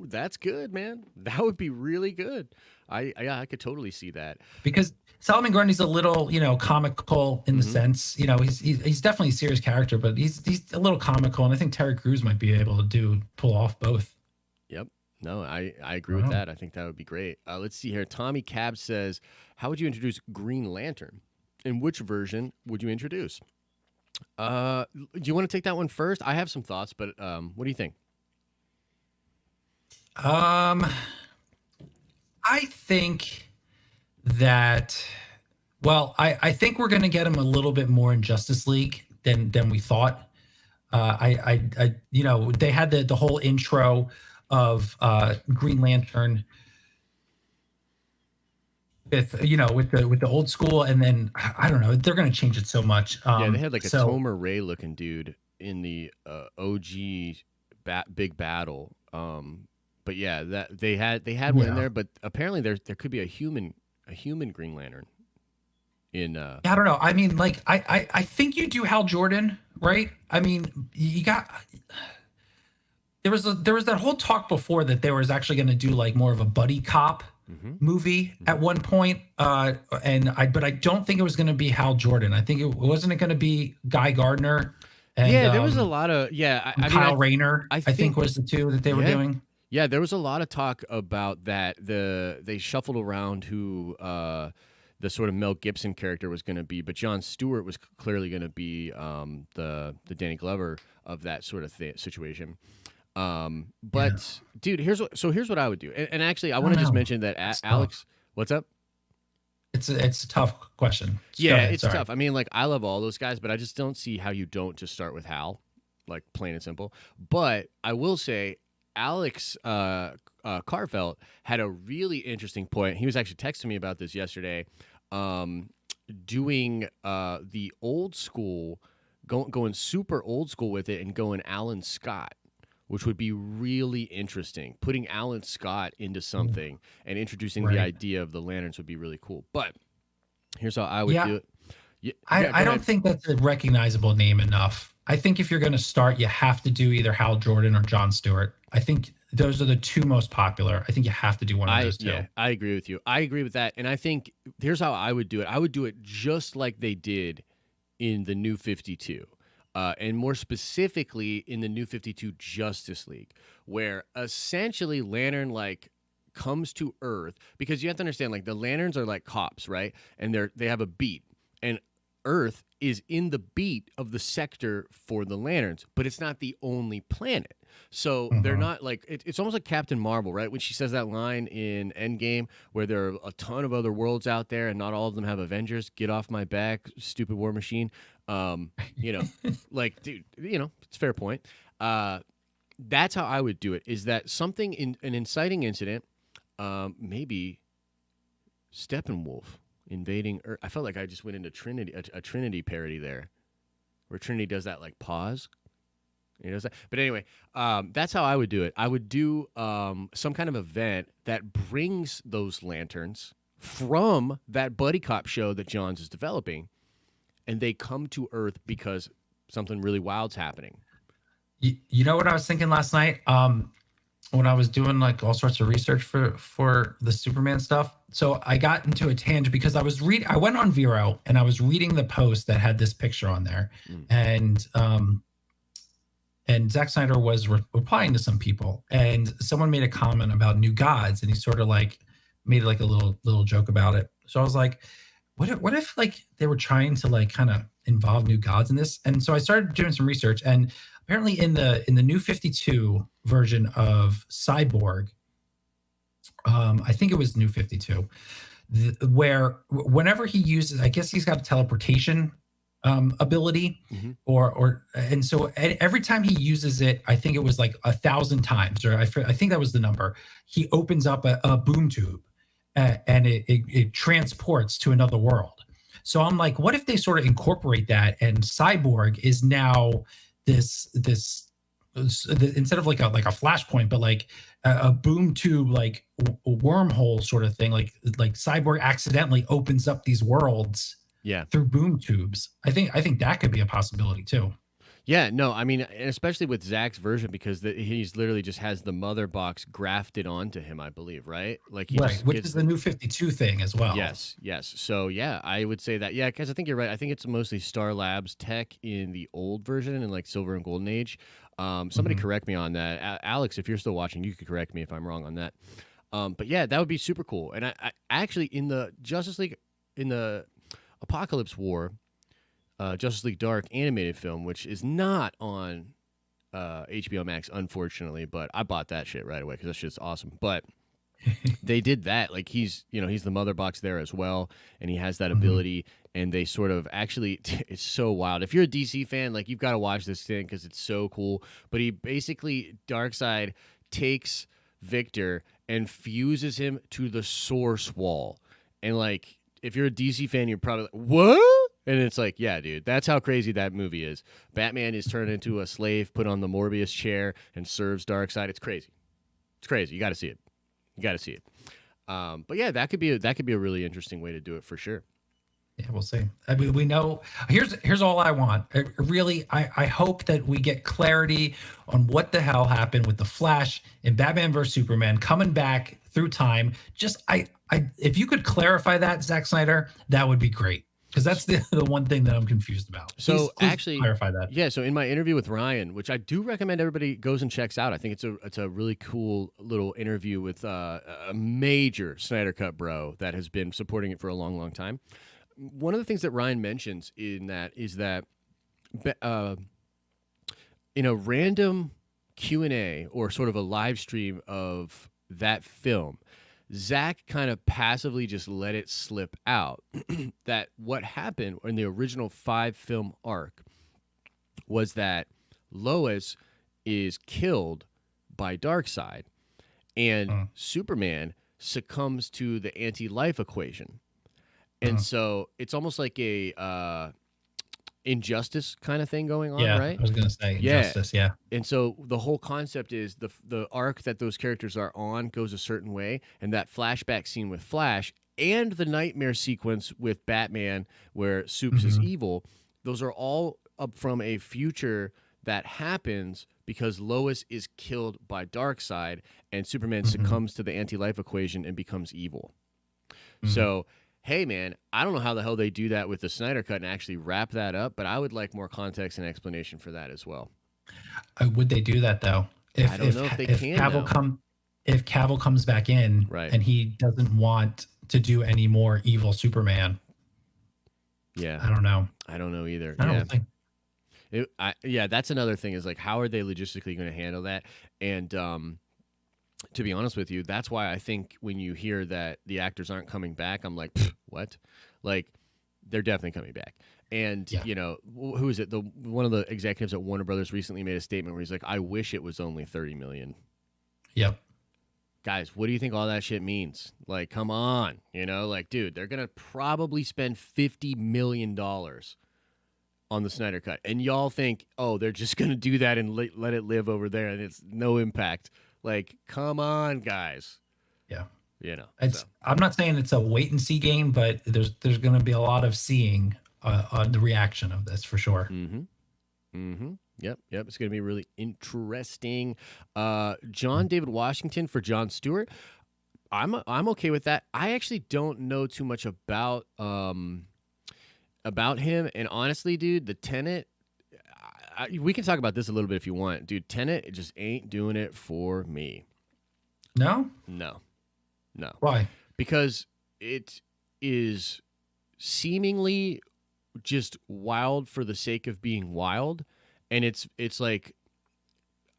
That's good, man. That would be really good. I could totally see that. Because Solomon Grundy's a little, comical in the sense, he's definitely a serious character, but he's a little comical, and I think Terry Crews might be able to pull off both. Yep. No, I agree with that. I think that would be great. Let's see here. Tommy Cab says, how would you introduce Green Lantern? And which version would you introduce? Do you want to take that one first? I have some thoughts, but what do you think? I think that, I think we're going to get him a little bit more in Justice League than we thought. They had the whole intro of Green Lantern with the old school, and then I don't know, they're going to change it so much. Yeah, they had like a Tomer Ray looking dude in the OG big battle. But yeah, that they had one in there, but apparently there could be a human Green Lantern in I don't know. I mean, like I think you do Hal Jordan, right? I mean, you got there was that whole talk before that there was actually going to do like more of a buddy cop movie at one point, but I don't think it was going to be Hal Jordan. I think it wasn't going to be Guy Gardner. And, there was a lot of Kyle Rayner. I think was the two that they were doing. Yeah, there was a lot of talk about that. They shuffled around who the sort of Mel Gibson character was going to be, but Jon Stewart was clearly going to be the Danny Glover of that sort of situation. Dude, here's what I would do. And actually, I want to just mention that Alex, what's up? It's a tough question. It's tough. I mean, like, I love all those guys, but I just don't see how you don't just start with Hal, like, plain and simple. But I will say, Alex Carfelt had a really interesting point. He was actually texting me about this yesterday, doing the old school, going super old school with it and going Alan Scott, which would be really interesting. Putting Alan Scott into something and introducing the idea of the lanterns would be really cool. But here's how I would do it. I don't think that's a recognizable name enough. I think if you're going to start, you have to do either Hal Jordan or Jon Stewart. I think those are the two most popular. I think you have to do one of those two. Yeah, I agree with you. I agree with that. And I think here's how I would do it. I would do it just like they did in the New 52. And more specifically in the New 52 Justice League, where essentially Lantern comes to Earth, because you have to understand, like, the Lanterns are like cops, right? And they have a beat, and Earth is in the beat of the sector for the Lanterns, but it's not the only planet. So they're not like, it's almost like Captain Marvel, right? When she says that line in Endgame where there are a ton of other worlds out there and not all of them have Avengers. Get off my back, stupid War Machine. Like, dude, it's a fair point. That's how I would do it, is that something in an inciting incident, maybe Steppenwolf invading Earth. I felt like I just went into Trinity, a Trinity parody there, where Trinity does that like pause. He does that. But anyway, that's how I would do it. I would do some kind of event that brings those lanterns from that buddy cop show that Johns is developing, and they come to Earth because something really wild's happening. You know what I was thinking last night? When I was doing like all sorts of research for the Superman stuff. So I got into a tangent because I went on Vero and I was reading the post that had this picture on there. And Zack Snyder was replying to some people, and someone made a comment about New Gods, and he sort of like made like a little joke about it. So I was like, what if like they were trying to like kind of involve new gods in this? And so I started doing some research, and apparently in the New 52 version of Cyborg, I think it was New 52, where whenever he uses, I guess he's got a teleportation ability, and so every time he uses it, I think it was like 1,000 times, or I think that was the number. He opens up a boom tube, and it transports to another world. So I'm like, what if they sort of incorporate that, and Cyborg is now this instead of like a flashpoint, but like a boom tube, like a wormhole sort of thing, like Cyborg accidentally opens up these worlds through boom tubes. I think that could be a possibility too. Yeah, no, I mean, especially with Zach's version, because he's literally just has the mother box grafted onto him, I believe, right? Like he just which gets is the New 52 thing as well. Yes. So yeah, I would say that. Yeah, because I think you're right. I think it's mostly Star Labs tech in the old version, in like Silver and Golden Age. Somebody correct me on that. Alex, if you're still watching, you could correct me if I'm wrong on that. But yeah, that would be super cool. And I actually, in the Justice League, in the Apocalypse War, Justice League Dark animated film, which is not on HBO Max, unfortunately, but I bought that shit right away because that shit's awesome. But they did that. Like he's the mother box there as well, and he has that ability. And they sort of actually, it's so wild. If you're a DC fan, like you've got to watch this thing because it's so cool. But he basically, Darkseid takes Victor and fuses him to the source wall. And like, if you're a DC fan, you're probably like, what? And it's like, yeah, dude, that's how crazy that movie is. Batman is turned into a slave, put on the Morbius chair, and serves Darkseid. It's crazy. It's crazy. You got to see it. But yeah, that could be a really interesting way to do it for sure. Yeah, we'll see. I mean, we know. Here's all I want. I hope that we get clarity on what the hell happened with the Flash in Batman vs Superman coming back through time. Just if you could clarify that, Zack Snyder, that would be great. Because that's the one thing that I'm confused about. So please actually, clarify that. Yeah. So in my interview with Ryan, which I do recommend everybody goes and checks out, I think it's a really cool little interview with a major Snyder Cut bro that has been supporting it for a long, long time. One of the things that Ryan mentions in that is that in a random Q&A or sort of a live stream of that film, Zach kind of passively just let it slip out that what happened in the original 5-film arc was that Lois is killed by Darkseid, and Superman succumbs to the anti-life equation. And so it's almost like a injustice kind of thing going on, right? I was going to say injustice, yeah. And so the whole concept is the arc that those characters are on goes a certain way, and that flashback scene with Flash and the nightmare sequence with Batman where Supes is evil, those are all up from a future that happens because Lois is killed by Darkseid and Superman succumbs to the anti-life equation and becomes evil. So hey, man, I don't know how the hell they do that with the Snyder Cut and actually wrap that up, but I would like more context and explanation for that as well. Would they do that, though? I don't know if they can. If Cavill comes back in and he doesn't want to do any more evil Superman. Yeah. I don't know. I don't know either. I don't think. That's another thing is like, how are they logistically going to handle that? And to be honest with you, that's why I think when you hear that the actors aren't coming back, I'm like, what? Like, they're definitely coming back. And, you know, who is it? One of the executives at Warner Brothers recently made a statement where he's like, I wish it was only $30 million. Yep. Guys, what do you think all that shit means? Like, come on. You know, like, dude, they're going to probably spend $50 million on the Snyder Cut. And y'all think, oh, they're just going to do that and let it live over there and it's no impact. Like, come on, guys. Yeah. You know. I'm not saying it's a wait and see game, but there's going to be a lot of seeing on the reaction of this for sure. Yep. It's going to be really interesting. John David Washington for Jon Stewart. I'm okay with that. I actually don't know too much about him, and honestly, dude, the Tenet. We can talk about this a little bit if you want, dude. Tenet, it just ain't doing it for me. No. Why? Because it is seemingly just wild for the sake of being wild, and it's like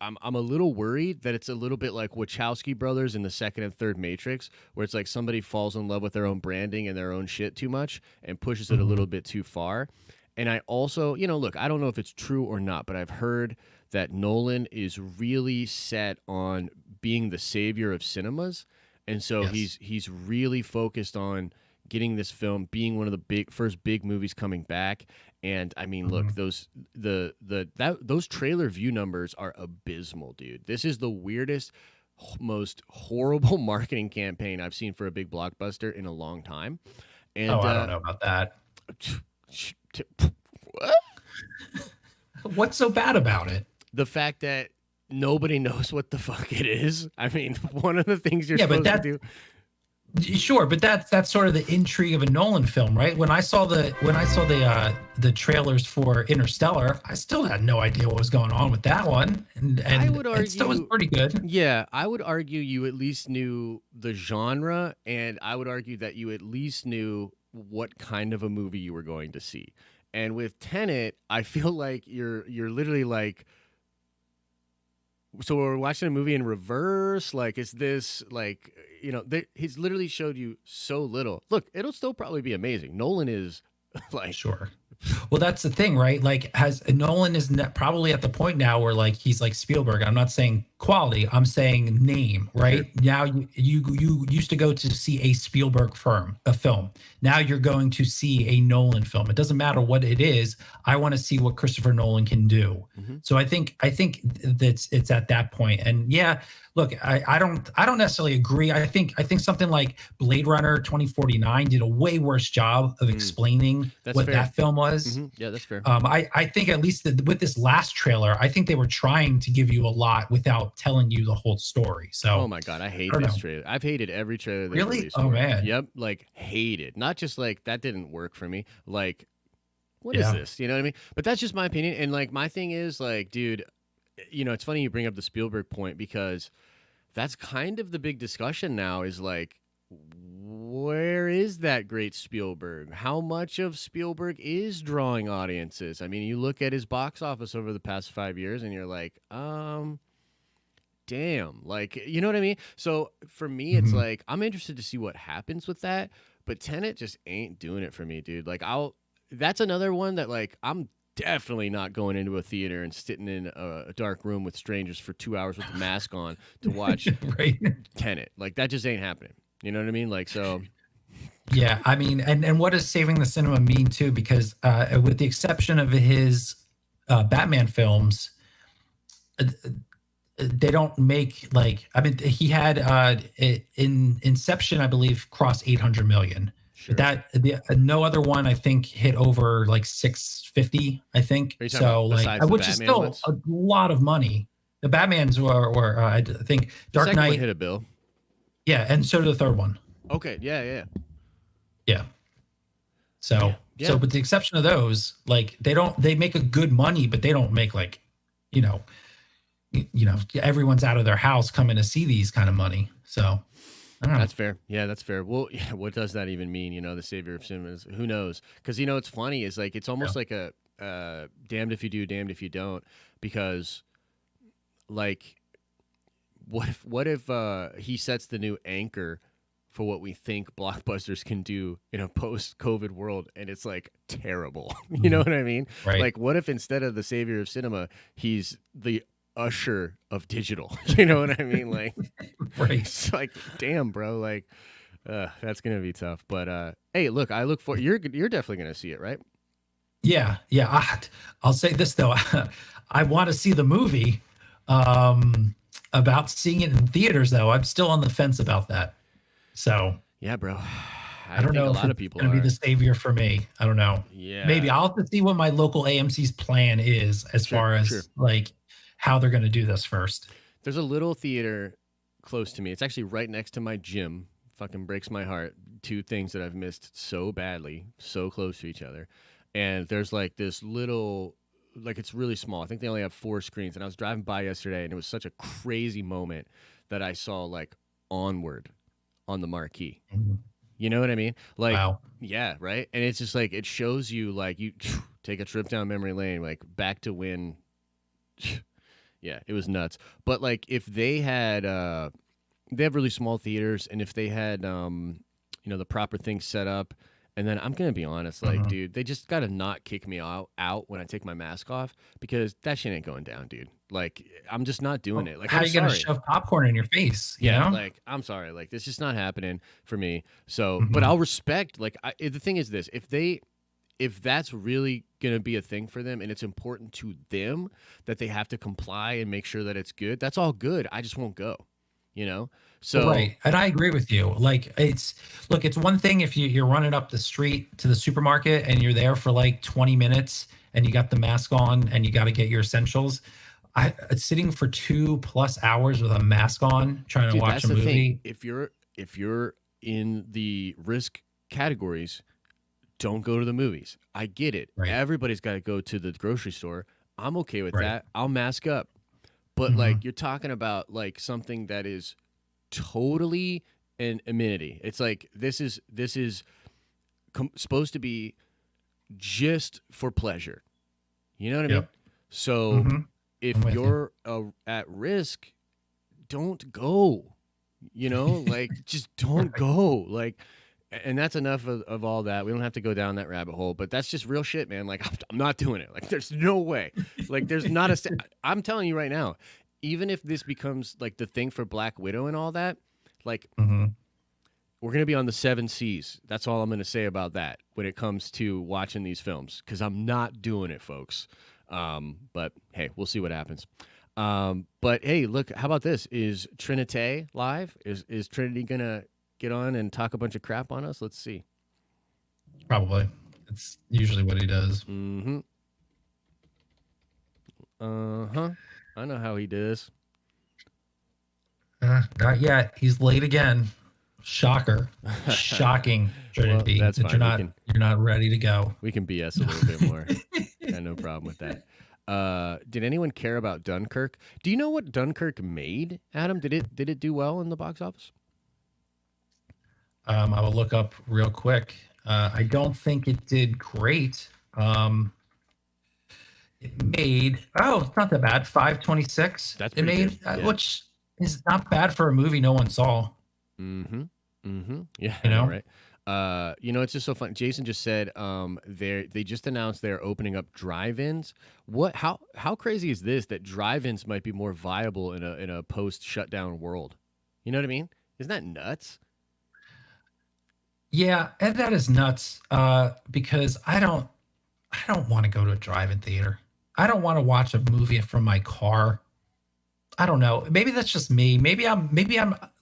I'm a little worried that it's a little bit like Wachowski brothers in the second and third Matrix, where it's like somebody falls in love with their own branding and their own shit too much and pushes it a little bit too far. And I also, look, I don't know if it's true or not, but I've heard that Nolan is really set on being the savior of cinemas. And so he's really focused on getting this film being one of the first big movies coming back. And I mean, look, those trailer view numbers are abysmal, dude. This is the weirdest, most horrible marketing campaign I've seen for a big blockbuster in a long time. And I don't know about that. What? What's so bad about it? The fact that nobody knows what the fuck it is. I mean, one of the things you're supposed to do. Sure, but that's sort of the intrigue of a Nolan film, right? When I saw the trailers for Interstellar, I still had no idea what was going on with that one, and I would argue, it still was pretty good. Yeah, I would argue you at least knew the genre, and I would argue that you at least knew what kind of a movie you were going to see. And with Tenet, I feel like you're literally like, so we're watching a movie in reverse. Like, is this like, he's literally showed you so little. Look, it'll still probably be amazing. Nolan is like, Sure. Well, that's the thing, right? Like, Nolan is probably at the point now where like he's like Spielberg. I'm not saying quality, I'm saying name, right? Sure. Now you used to go to see a Spielberg film. Now you're going to see a Nolan film. It doesn't matter what it is. I want to see what Christopher Nolan can do. So I think that it's at that point. And yeah, look, I don't necessarily agree. I think something like Blade Runner 2049 did a way worse job of explaining what fair. That film was. Yeah, that's fair. I think at least with this last trailer, I think they were trying to give you a lot without telling you the whole story. So, oh my god, I hate this trailer. I've hated every trailer. Really? Oh man. Yep. Like hated. Not just like that didn't work for me. Like, what is this? You know what I mean? But that's just my opinion. And like my thing is like, dude, it's funny you bring up the Spielberg point because that's kind of the big discussion now. Is like, where is that great Spielberg? How much of Spielberg is drawing audiences? I mean, you look at his box office over the past 5 years and you're like, damn, like, you know what I mean? So for me, it's like, I'm interested to see what happens with that, but Tenet just ain't doing it for me, dude. Like that's another one that like, I'm definitely not going into a theater and sitting in a dark room with strangers for 2 hours with a mask on to watch Tenet. Like that just ain't happening. You know what I mean? Like, so. Yeah, I mean, and what does saving the cinema mean too? Because with the exception of his Batman films, they don't make like, I mean, he had in Inception, I believe, crossed 800 million. Sure. No other one I think hit over like 650. I think so. Like, which is still a lot of money. The Batmans were I think Dark Knight hit a bill. Yeah, and so did the third one. Okay, yeah. So with the exception of those, like they make a good money, but they don't make like, everyone's out of their house coming to see these kind of money. So I don't know. That's fair. Yeah, that's fair. Well, yeah, what does that even mean? The savior of cinemas. Who knows? Because it's funny is like it's almost like a damned if you do, damned if you don't. Because like, what if he sets the new anchor for what we think blockbusters can do in a post-COVID world, and it's like terrible. You know what I mean? Right. Like, what if instead of the savior of cinema, he's the usher of digital? You know what I mean? Like, right. It's like, damn, bro. Like, that's gonna be tough. But hey, look, I look for you're definitely gonna see it, right? Yeah. I'll say this though, I want to see the movie. About seeing it in theaters, though, I'm still on the fence about that. So yeah, bro. I don't know a if lot of it's people going to are. be the savior for me. I don't know. Yeah, maybe I'll have to see what my local AMC's plan is as far as like how they're going to do this first. There's a little theater close to me. It's actually right next to my gym. Fucking breaks my heart. Two things that I've missed so badly, so close to each other. And there's like this little. Like it's really small. I think they only have 4 screens. And I was driving by yesterday, and it was such a crazy moment that I saw like Onward on the marquee. You know what I mean? Like, Wow. yeah, right. And it's just like it shows you like you take a trip down memory lane, like back to when. Yeah, it was nuts. But like if they had, they have really small theaters, and if they had, the proper things set up. And then I'm gonna be honest, like, dude, they just gotta not kick me out when I take my mask off, because that shit ain't going down, dude. Like, I'm just not doing it. Like, How I'm are you gonna sorry. shove popcorn in your face? You Yeah, know? like, I'm sorry, like, this is just not happening for me. So, but I'll respect. Like, the thing is this: if that's really gonna be a thing for them, and it's important to them that they have to comply and make sure that it's good, that's all good. I just won't go. You know. So Right. And I agree with you. Like it's one thing if you're running up the street to the supermarket and you're there for like 20 minutes and you got the mask on and you got to get your essentials. Sitting for 2+ hours with a mask on trying to dude, watch that's a the movie. thing. If you're in the risk categories, don't go to the movies. I get it. Right. Everybody's got to go to the grocery store. I'm okay with Right. that. I'll mask up. But like you're talking about like something that is totally an amenity. It's like this is supposed to be just for pleasure. You know what I mean? Yep. So if I'm with you're at risk, don't go. You know, like just don't go. Like, and that's enough of all that. We don't have to go down that rabbit hole, but that's just real shit, man. Like, I'm not doing it. Like, there's no way. Like, there's not a. I'm telling you right now, even if this becomes like the thing for Black Widow and all that, like, we're gonna be on the 7 Cs. That's all I'm gonna say about that when it comes to watching these films, because I'm not doing it, folks. But hey, we'll see what happens. But hey, look, how about this? Is Trinité live? Is Trinity gonna get on and talk a bunch of crap on us? Let's see. Probably. It's usually what he does. I know how he does. Not yet. He's late again. Shocker. Shocking, Trinity. that's that fine. you're not ready to go. We can BS a little bit more. Got no problem with that. Did anyone care about Dunkirk? Do you know what Dunkirk made, Adam? Did it do well in the box office? I will look up real quick. I don't think it did great. It made it's not that bad. 526. That's it pretty made, good, yeah. which is not bad for a movie no one saw. Yeah, You know? right. It's just so fun. Jason just said they just announced they're opening up drive-ins. How crazy is this that drive-ins might be more viable in a post-shutdown world? You know what I mean? Isn't that nuts? Yeah, and that is nuts. Because I don't want to go to a drive-in theater. I don't want to watch a movie from my car. I don't know. Maybe that's just me. Maybe I'm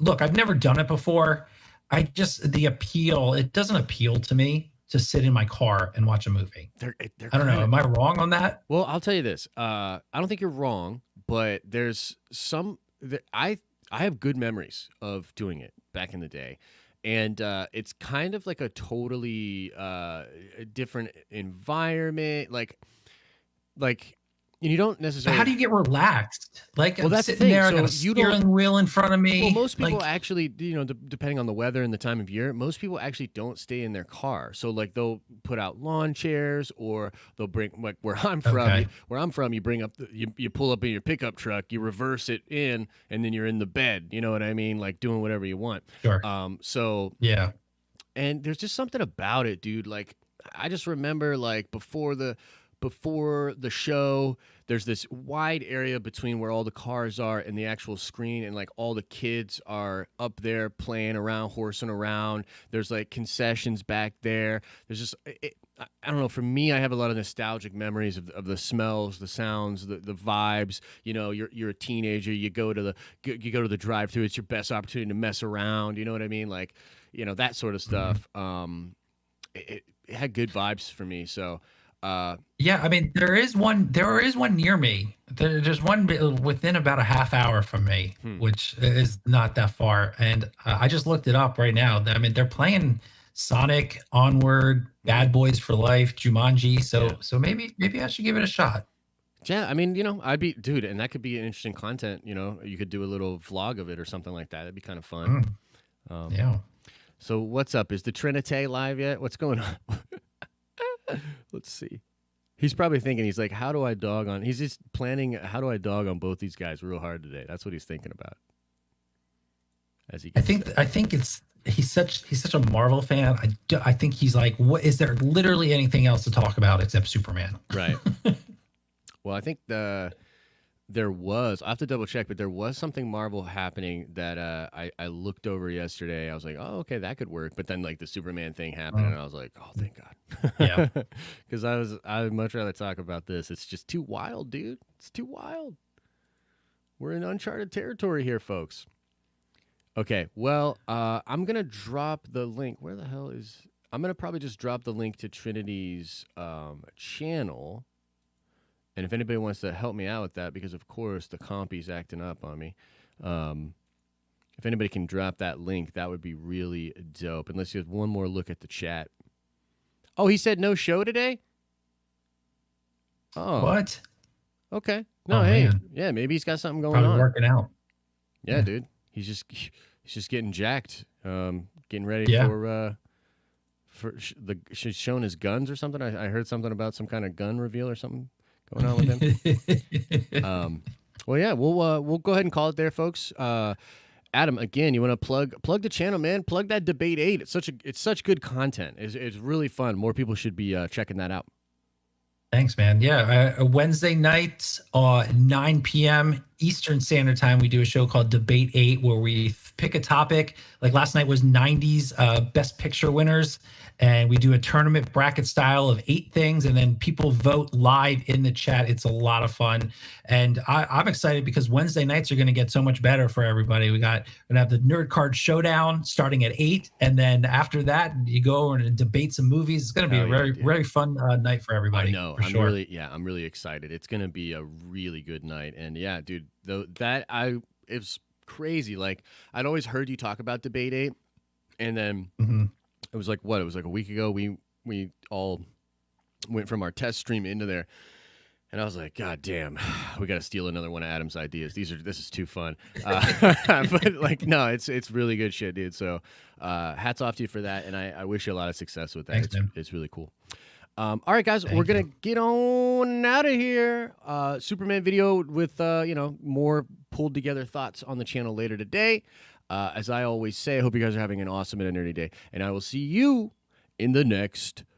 look, I've never done it before. The appeal, it doesn't appeal to me to sit in my car and watch a movie. They're I don't know. Am I wrong on that? Well, I'll tell you this. I don't think you're wrong, but there's I have good memories of doing it back in the day. And it's kind of like a totally different environment. Like, and you don't necessarily. How do you get relaxed? Like, Well, I'm that's the sitting thing. there, I So got a you don't- steering wheel in front of me. Well, most people like, actually, depending on the weather and the time of year, most people actually don't stay in their car. So, like, they'll put out lawn chairs, or they'll bring, like, where I'm from, you bring up, you pull up in your pickup truck, you reverse it in, and then you're in the bed. You know what I mean? Like, doing whatever you want. Sure. So, yeah. and there's just something about it, dude. Like, I just remember, like, before the show, there's this wide area between where all the cars are and the actual screen, and like all the kids are up there playing around, horsing around. There's like concessions back there. There's just I don't know. For me, I have a lot of nostalgic memories of the smells, the sounds, the vibes. You know, you're a teenager. You go to the drive-thru. It's your best opportunity to mess around. You know what I mean? Like, that sort of stuff. It had good vibes for me. So. Yeah, I mean, there is one near me. There's one within about a half hour from me, which is not that far. And I just looked it up right now. I mean, they're playing Sonic, Onward, Bad Boys for Life, Jumanji. So maybe I should give it a shot. Yeah, I mean, I'd be, dude, and that could be an interesting content. You could do a little vlog of it or something like that. It'd be kind of fun. Yeah. So what's up? Is the Trinité live yet? What's going on? Let's see. He's probably thinking, he's like, how do I dog on? He's just planning, how do I dog on both these guys real hard today? That's what he's thinking about. As he I gets think it's he's such a Marvel fan. I think he's like, what is there literally anything else to talk about except Superman? right. Well, I think there was, I have to double check, but there was something Marvel happening that I looked over yesterday. I was like, oh, okay, that could work. But then like the Superman thing happened, and I was like, oh, thank God. Yeah. Because I would much rather talk about this. It's just too wild, dude. It's too wild. We're in uncharted territory here, folks. Okay, well, I'm going to drop the link. Where the hell is... I'm going to probably just drop the link to Trinity's channel. And if anybody wants to help me out with that, because, of course, the compy's acting up on me. If anybody can drop that link, that would be really dope. And let's get one more look at the chat. Oh, he said no show today? Oh. What? Okay. No, Oh, hey. man. Yeah, maybe he's got something going Probably on. working out. Yeah, dude. He's just getting jacked. Getting ready she's showing his guns or something. I heard something about some kind of gun reveal or something going on with him. Well, yeah, we'll go ahead and call it there, folks. Adam, again, you want to plug the channel, man? Plug that Debate 8. It's such good content. It's really fun. More people should be checking that out. Thanks, man. Yeah, Wednesday nights, 9 p.m. Eastern Standard Time, we do a show called Debate 8, where we pick a topic. Like last night was 90s Best Picture winners, and we do a tournament bracket style of 8 things, and then people vote live in the chat. It's a lot of fun, and I'm excited because Wednesday nights are going to get so much better for everybody. We're going to have the Nerd Card Showdown starting at 8, and then after that, you go over and debate some movies. It's going to be a very fun night for everybody. I know. For sure. I'm really excited. It's going to be a really good night, and yeah, dude, it's crazy. Like, I'd always heard you talk about Debate 8, and then it was like a week ago we all went from our test stream into there, and I was like, God damn, we got to steal another one of Adam's ideas. This is too fun. But like, no, it's really good shit, dude. So hats off to you for that, and I wish you a lot of success with that. Thanks, It's really cool. All right, guys, we're going to get on out of here. Superman video with, more pulled together thoughts on the channel later today. As I always say, I hope you guys are having an awesome and nerdy day. And I will see you in the next